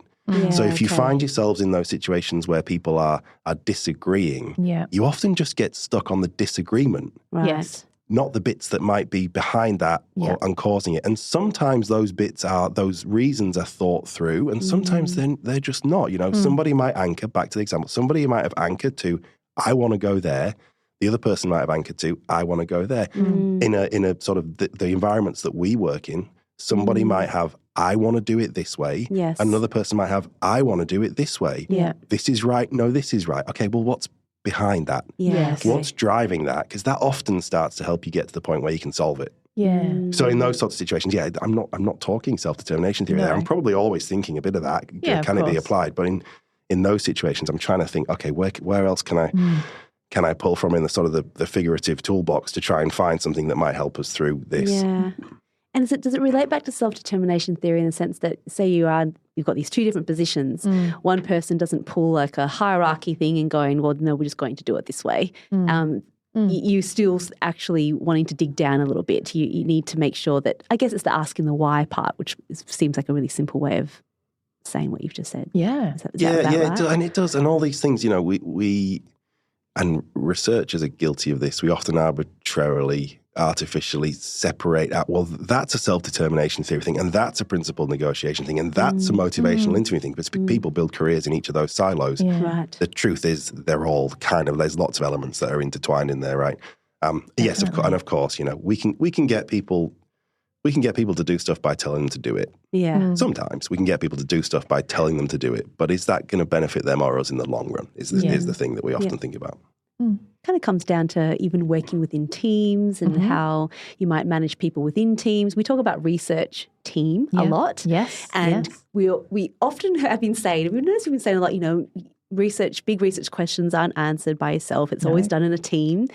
So if you find yourselves in those situations where people are disagreeing, you often just get stuck on the disagreement. Right. Yes. Not the bits that might be behind that and causing it. And sometimes those reasons are thought through, and sometimes they're just not. Somebody might anchor, back to the example, somebody might have anchored to, I want to go there. The other person might have anchored to, I want to go there. In a sort of the environments that we work in, somebody might have, I want to do it this way. Yes. Another person might have, I want to do it this way. Yeah. This is right. No, this is right. Okay, well, what's behind that? Yes. What's driving that? Because that often starts to help you get to the point where you can solve it. Yeah. So in those sorts of situations, I'm not talking self-determination theory there. I'm probably always thinking a bit of that. Can it be applied? But in those situations, I'm trying to think, okay, where else can I pull from in the sort of the figurative toolbox to try and find something that might help us through this? Yeah. And does it relate back to self-determination theory in the sense that, say you've got these two different positions. One person doesn't pull like a hierarchy thing and going, well, no, we're just going to do it this way. You still actually wanting to dig down a little bit. You need to make sure that, I guess it's the asking the why part, which seems like a really simple way of saying what you've just said. Yeah. Is that right? It does. And all these things, we and researchers are guilty of this. We often artificially separate out, well, that's a self-determination theory thing, and that's a principled negotiation thing, and that's a motivational interviewing thing. But people build careers in each of those silos. Yeah. Right. The truth is they're all there's lots of elements that are intertwined in there, right? Yes, of course, and of course, we can get people to do stuff by telling them to do it. Yeah. Sometimes we can get people to do stuff by telling them to do it, but is that going to benefit them or us in the long run? Is the thing that we often think about. Kind of comes down to even working within teams and how you might manage people within teams. We talk about research team a lot. Yes. And we often have been saying, we've been saying a lot, big research questions aren't answered by yourself. It's always done in a team.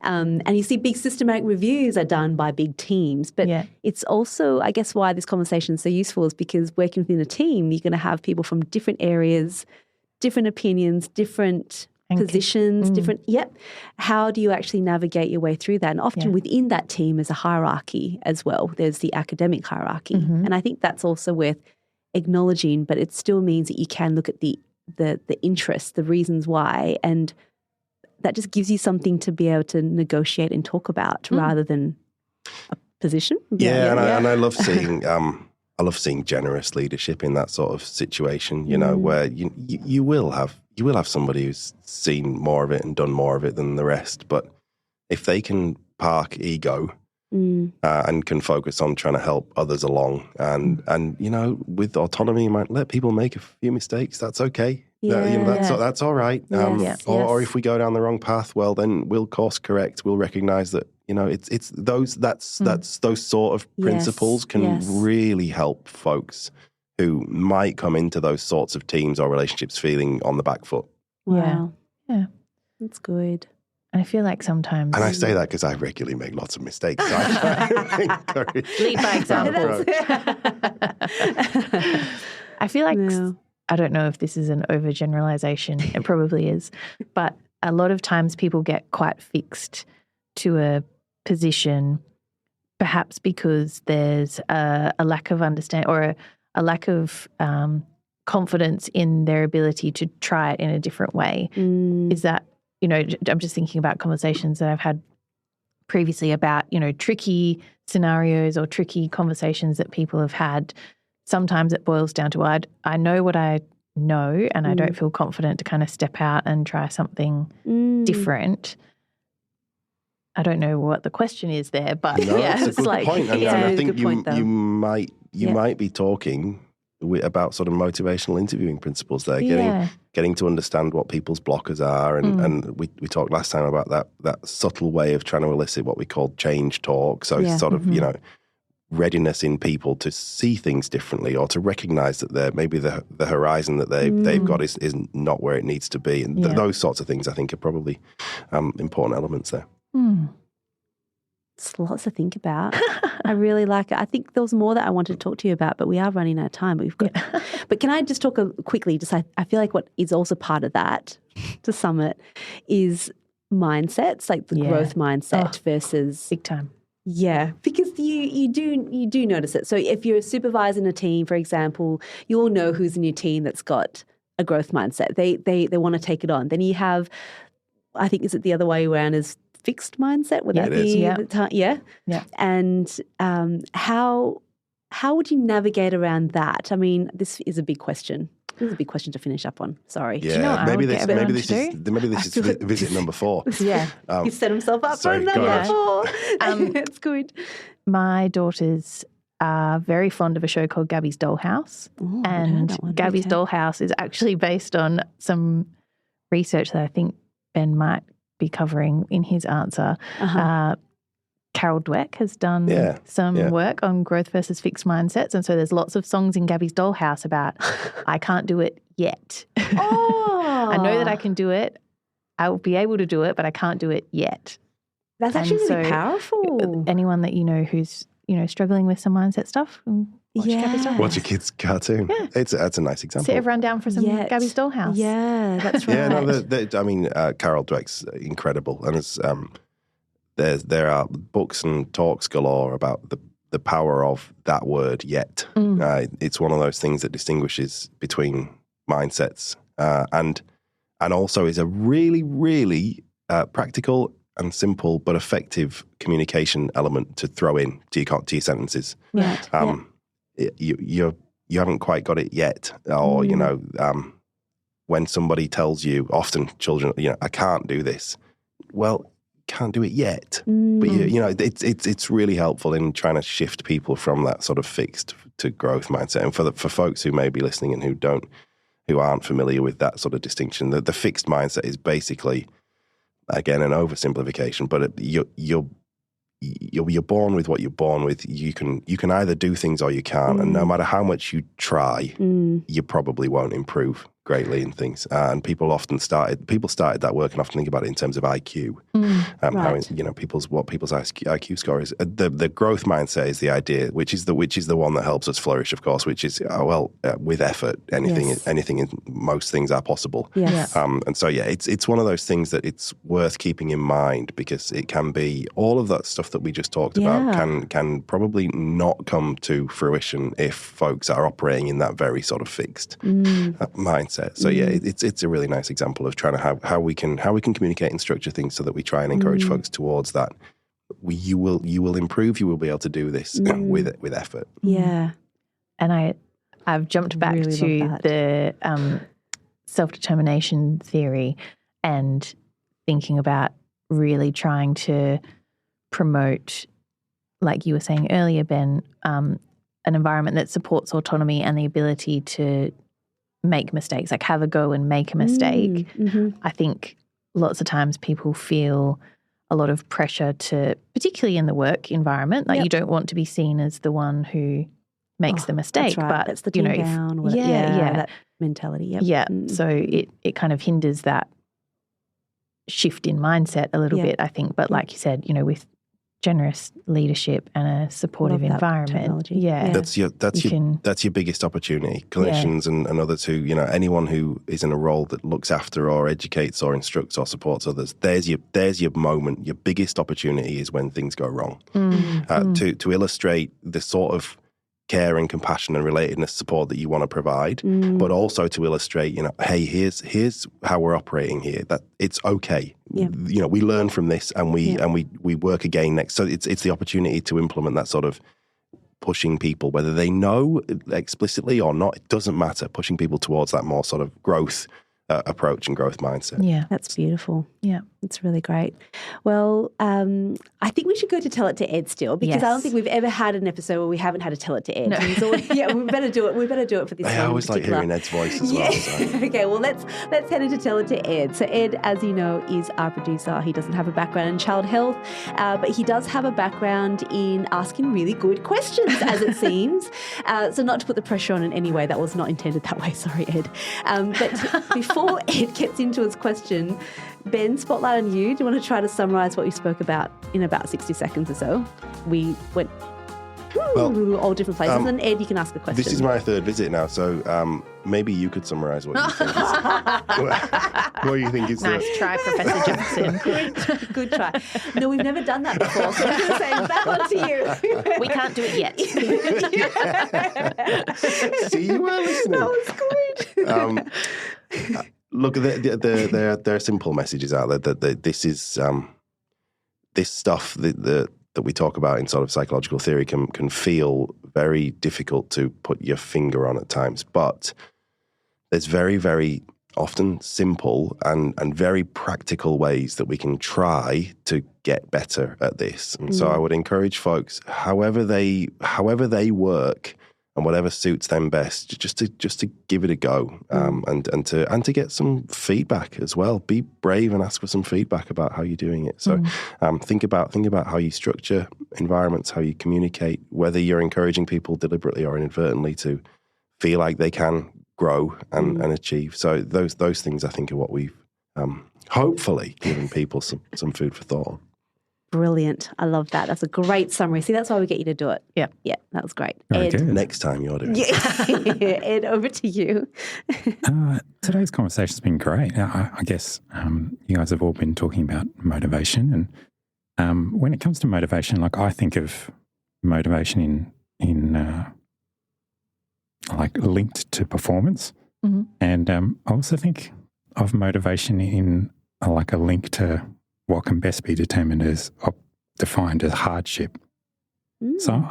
And you see big systematic reviews are done by big teams. But it's also, I guess, why this conversation is so useful is because working within a team, you're going to have people from different areas, different opinions, different positions, different, How do you actually navigate your way through that? And often within that team is a hierarchy as well. There's the academic hierarchy. And I think that's also worth acknowledging, but it still means that you can look at the interests, the reasons why, and that just gives you something to be able to negotiate and talk about rather than a position. And I love seeing generous leadership in that sort of situation, you know, where you will have somebody who's seen more of it and done more of it than the rest, but if they can park ego and can focus on trying to help others along. And you know, with autonomy, you might let people make a few mistakes. That's okay. That's all right. Or if we go down the wrong path, well, then we'll course correct. We'll recognize that, you know, it's those, that's those sort of principles can really help folks who might come into those sorts of teams or relationships feeling on the back foot. Wow. Yeah. That's good. And I feel like sometimes... And I say that because I regularly make lots of mistakes. So I lead by example. I feel like, I don't know if this is an overgeneralization. It probably is. But a lot of times people get quite fixed to a position, perhaps because there's a lack of understanding or a lack of confidence in their ability to try it in a different way. Is that... You know, I'm just thinking about conversations that I've had previously about, you know, tricky scenarios or tricky conversations that people have had. Sometimes it boils down to, I know what I know and I don't feel confident to kind of step out and try something different. I don't know what the question is there, but it's a good like, point. And I think you might be talking about sort of motivational interviewing principles there, getting to understand what people's blockers are. And we talked last time about that subtle way of trying to elicit what we call change talk. So sort of, you know, readiness in people to see things differently or to recognize that maybe the horizon that they've got is not where it needs to be. And those sorts of things I think are probably important elements there. It's lots to think about. I really like it. I think there was more that I wanted to talk to you about, but we are running out of time. But we've got. But can I just talk quickly? I feel like what is also part of that, to sum it, is mindsets, like the growth mindset versus big time. Yeah, because you do notice it. So if you're a supervisor in a team, for example, you'll know who's in your team that's got a growth mindset. They want to take it on. Then you have, I think, is it the other way around? Is fixed mindset? Would that be the time? Yeah. And how would you navigate around that? I mean, this is a big question. This is a big question to finish up on. Sorry. Yeah, you know maybe this is visit number 4. He set himself up for number 4. It's good. My daughters are very fond of a show called Gabby's Dollhouse, and Gabby's Dollhouse is actually based on some research that I think Ben might be covering in his answer. Carol Dweck has done some work on growth versus fixed mindsets, and so there's lots of songs in Gabby's Dollhouse about I can't do it yet. I know that I can do it. I will be able to do it, but I can't do it yet. That's actually really powerful. Anyone that you know who's struggling with some mindset stuff, watch Gabby's Dollhouse. Watch a kid's cartoon. Yeah. That's a nice example. Sit everyone down for some Gabby's Dollhouse. Yeah, that's right. Carol Dweck's incredible, and it's there are books and talks galore about the power of that word yet. It's one of those things that distinguishes between mindsets and also is a really, really practical and simple but effective communication element to throw in to your sentences. You haven't quite got it yet, or when somebody tells you, often children, I can't do this. Well, can't do it yet, but it's really helpful in trying to shift people from that sort of fixed to growth mindset. And for folks who may be listening and who aren't familiar with that sort of distinction, the fixed mindset is basically, again, an oversimplification, but you're born with what you're born with. You can either do things or you can't, and no matter how much you try, you probably won't improve. greatly in things. And people started that work and often think about it in terms of IQ. How, what people's IQ score is. The growth mindset is the idea, which is the one that helps us flourish, of course, which is, with effort, anything, most things are possible. Yes. And so, it's one of those things that it's worth keeping in mind, because it can be all of that stuff that we just talked about can probably not come to fruition if folks are operating in that very sort of fixed mindset. So it's a really nice example of trying to how we can communicate and structure things so that we try and encourage folks towards that. You will improve. You will be able to do this with effort. Yeah. And I've jumped back to the self-determination theory and thinking about really trying to promote, like you were saying earlier, Ben, an environment that supports autonomy and the ability to make mistakes, like have a go and make a mistake. I think lots of times people feel a lot of pressure to, particularly in the work environment, like you don't want to be seen as the one who makes the mistake. That's right. But that's the team down. That mentality. So it kind of hinders that shift in mindset a little bit, I think. But like you said, with generous leadership and a supportive environment. That's your biggest opportunity. Clinicians and others who, anyone who is in a role that looks after or educates or instructs or supports others, there's your moment. Your biggest opportunity is when things go wrong. To illustrate the sort of care and compassion and relatedness support that you want to provide, but also to illustrate, hey, here's how we're operating here. That it's okay. We learn from this and we work again next. So it's the opportunity to implement that sort of pushing people, whether they know explicitly or not, it doesn't matter. Pushing people towards that more sort of growth approach and growth mindset. Yeah, that's beautiful. Yeah, it's really great. Well, I think we should go to Tell It to Ed still, because I don't think we've ever had an episode where we haven't had a Tell It to Ed. No. So, we better do it. We better do it for this one. I always like hearing Ed's voice as well. So. Okay, well, let's head into Tell It to Ed. So Ed, as you know, is our producer. He doesn't have a background in child health, but he does have a background in asking really good questions, as it seems. So not to put the pressure on in any way. That was not intended that way. Sorry, Ed. But before Ed gets into his question, Ben, spotlight on you. Do you want to try to summarise what we spoke about in about 60 seconds or so? We went all different places, and Ed, you can ask a question. This is my third visit now, so maybe you could summarise what you think is what you think is nice try, Professor Johnson. Good try. No, we've never done that before, so I'm going to say that one to you. We can't do it yet. See, you were listening. That was good. Look, there are simple messages out there that this is this stuff that we talk about in sort of psychological theory can feel very difficult to put your finger on at times, but there's very, very often simple and very practical ways that we can try to get better at this. And so I would encourage folks, however they work and whatever suits them best, just to give it a go, and to get some feedback as well. Be brave and ask for some feedback about how you're doing it. So think about how you structure environments, how you communicate, whether you're encouraging people deliberately or inadvertently to feel like they can grow and achieve. So those things, I think, are what we've hopefully given people some food for thought. Brilliant. I love that. That's a great summary. See, that's why we get you to do it. Yeah, that was great. Very Ed. good. Next time you're doing it. Ed, over to you. Today's conversation's been great. I guess you guys have all been talking about motivation, and when it comes to motivation, like I think of motivation in like linked to performance, and I also think of motivation in like a link to what can best be defined as hardship. So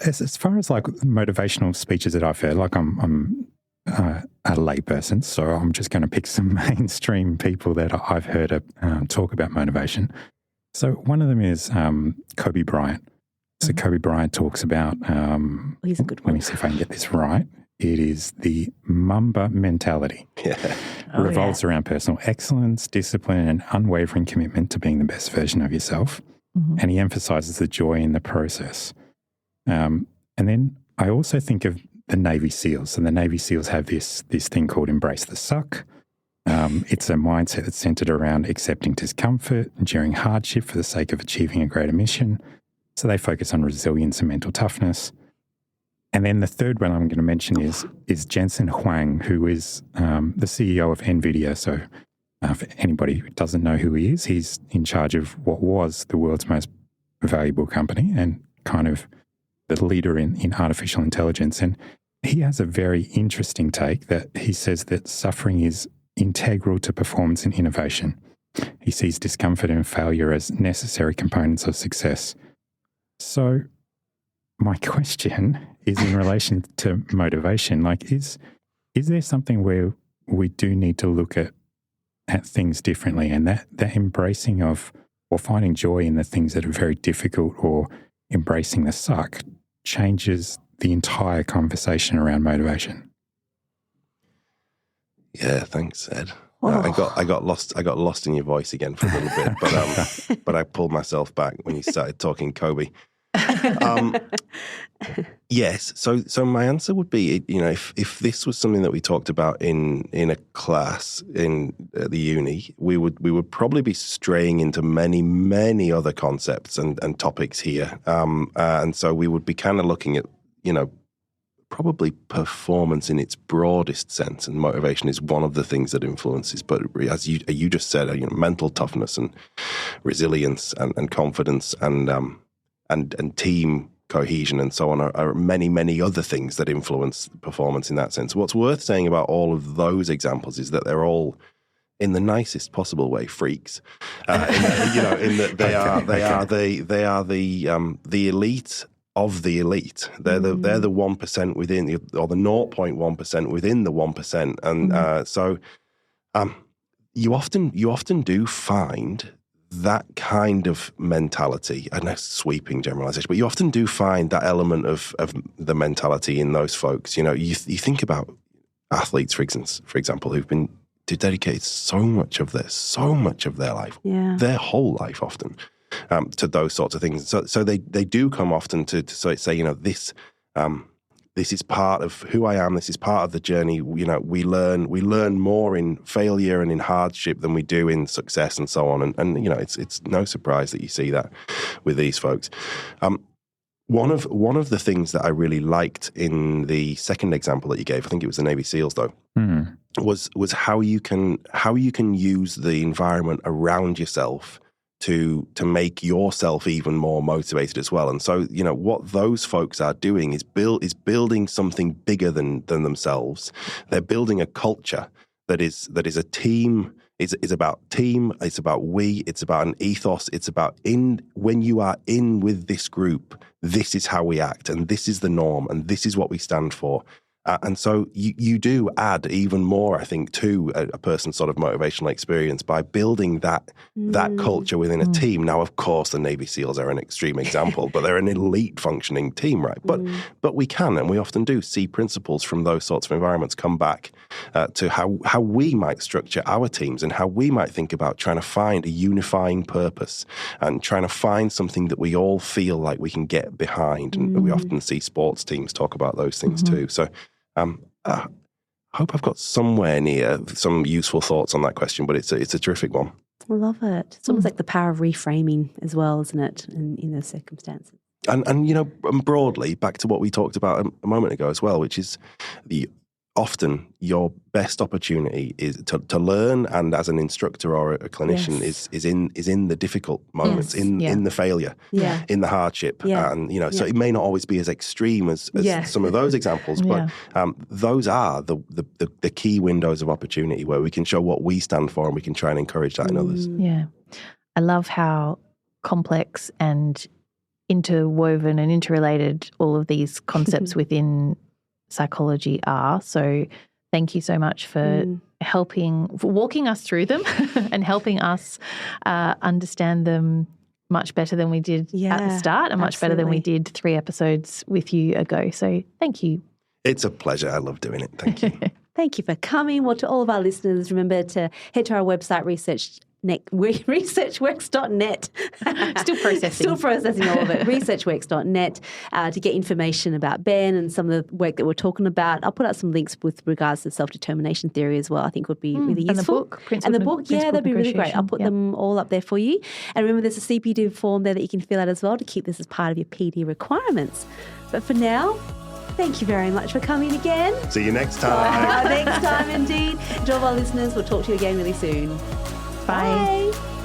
as far as like motivational speeches that I've heard, like I'm a layperson, so I'm just going to pick some mainstream people that I've heard talk about motivation. So one of them is Kobe Bryant. So Kobe Bryant talks about, he's a good one. Let me see if I can get this right. It is the Mamba mentality. Yeah. Revolves around personal excellence, discipline, and unwavering commitment to being the best version of yourself. And he emphasizes the joy in the process. And then I also think of Navy SEALs. And the Navy SEAls have this thing called Embrace the Suck. It's a mindset that's centered around accepting discomfort, enduring hardship for the sake of achieving a greater mission. So they focus on resilience and mental toughness. And then the third one I'm going to mention is Jensen Huang, who is the CEO of NVIDIA. So for anybody who doesn't know who he is, he's in charge of what was the world's most valuable company and kind of the leader in artificial intelligence. And he has a very interesting take that he says that suffering is integral to performance and innovation. He sees discomfort and failure as necessary components of success. So my question is in relation to motivation. Like, is there something where we do need to look at things differently, and that embracing of or finding joy in the things that are very difficult or embracing the suck changes the entire conversation around motivation? Yeah, thanks, Ed. I got lost in your voice again for a little bit, but I pulled myself back when you started talking Kobe. Yes. So my answer would be, if this was something that we talked about in a class in the uni, we would probably be straying into many other concepts and topics here. And so we would be kind of looking at, probably performance in its broadest sense, and motivation is one of the things that influences. But as you just said, mental toughness and resilience and confidence and team cohesion and so on are many other things that influence performance in that sense. What's worth saying about all of those examples is that they're all, in the nicest possible way, freaks. In that they are the elite of the elite. They're the 1% within, or the 0.1% within the 1%, and so you often do find that kind of mentality, and a sweeping generalization, but you often do find that element of the mentality in those folks. You think about athletes, for example, who've been dedicated so much of their life, their whole life often, to those sorts of things. So they do come often to say, this is part of who I am. This is part of the journey. We learn more in failure and in hardship than we do in success and so on. And it's no surprise that you see that with these folks. One of the things that I really liked in the second example that you gave, I think it was the Navy SEALs though, was how you can use the environment around yourself to make yourself even more motivated as well. And so, what those folks are doing is building something bigger than themselves. They're building a culture that is a team. Is about team. It's about we. It's about an ethos. It's about when you are in with this group, this is how we act, and this is the norm, and this is what we stand for. And so you do add even more, I think, to a person's sort of motivational experience by building that culture within a team. Now, of course, the Navy SEALs are an extreme example, but they're an elite functioning team, right? But we can, and we often do, see principles from those sorts of environments come back to how we might structure our teams and how we might think about trying to find a unifying purpose and trying to find something that we all feel like we can get behind. And we often see sports teams talk about those things too. So I hope I've got somewhere near some useful thoughts on that question, but it's a terrific one. I love it. It's almost like the power of reframing as well, isn't it, in those circumstances? And broadly, back to what we talked about a moment ago as well, which is often your best opportunity is to learn, and as an instructor or a clinician is in the difficult moments, in the failure, in the hardship, and so it may not always be as extreme as some of those examples, but those are the key windows of opportunity where we can show what we stand for and we can try and encourage that in others. Yeah, I love how complex and interwoven and interrelated all of these concepts within psychology are. So thank you so much for walking us through them and helping us understand them much better than we did at the start, and much better than we did 3 episodes with you ago. So thank you. It's a pleasure. I love doing it. Thank you. Thank you for coming. Well, to all of our listeners, remember to head to our website, researchworks.net. Still processing all of it. Researchworks.net to get information about Ben and some of the work that we're talking about. I'll put out some links with regards to self-determination theory as well. I think would be really useful. And the book, that'd be really great. I'll put them all up there for you. And remember, there's a CPD form there that you can fill out as well to keep this as part of your PD requirements. But for now, thank you very much for coming again. See you next time. Next time, indeed. To all of our listeners, we'll talk to you again really soon. Bye. Bye.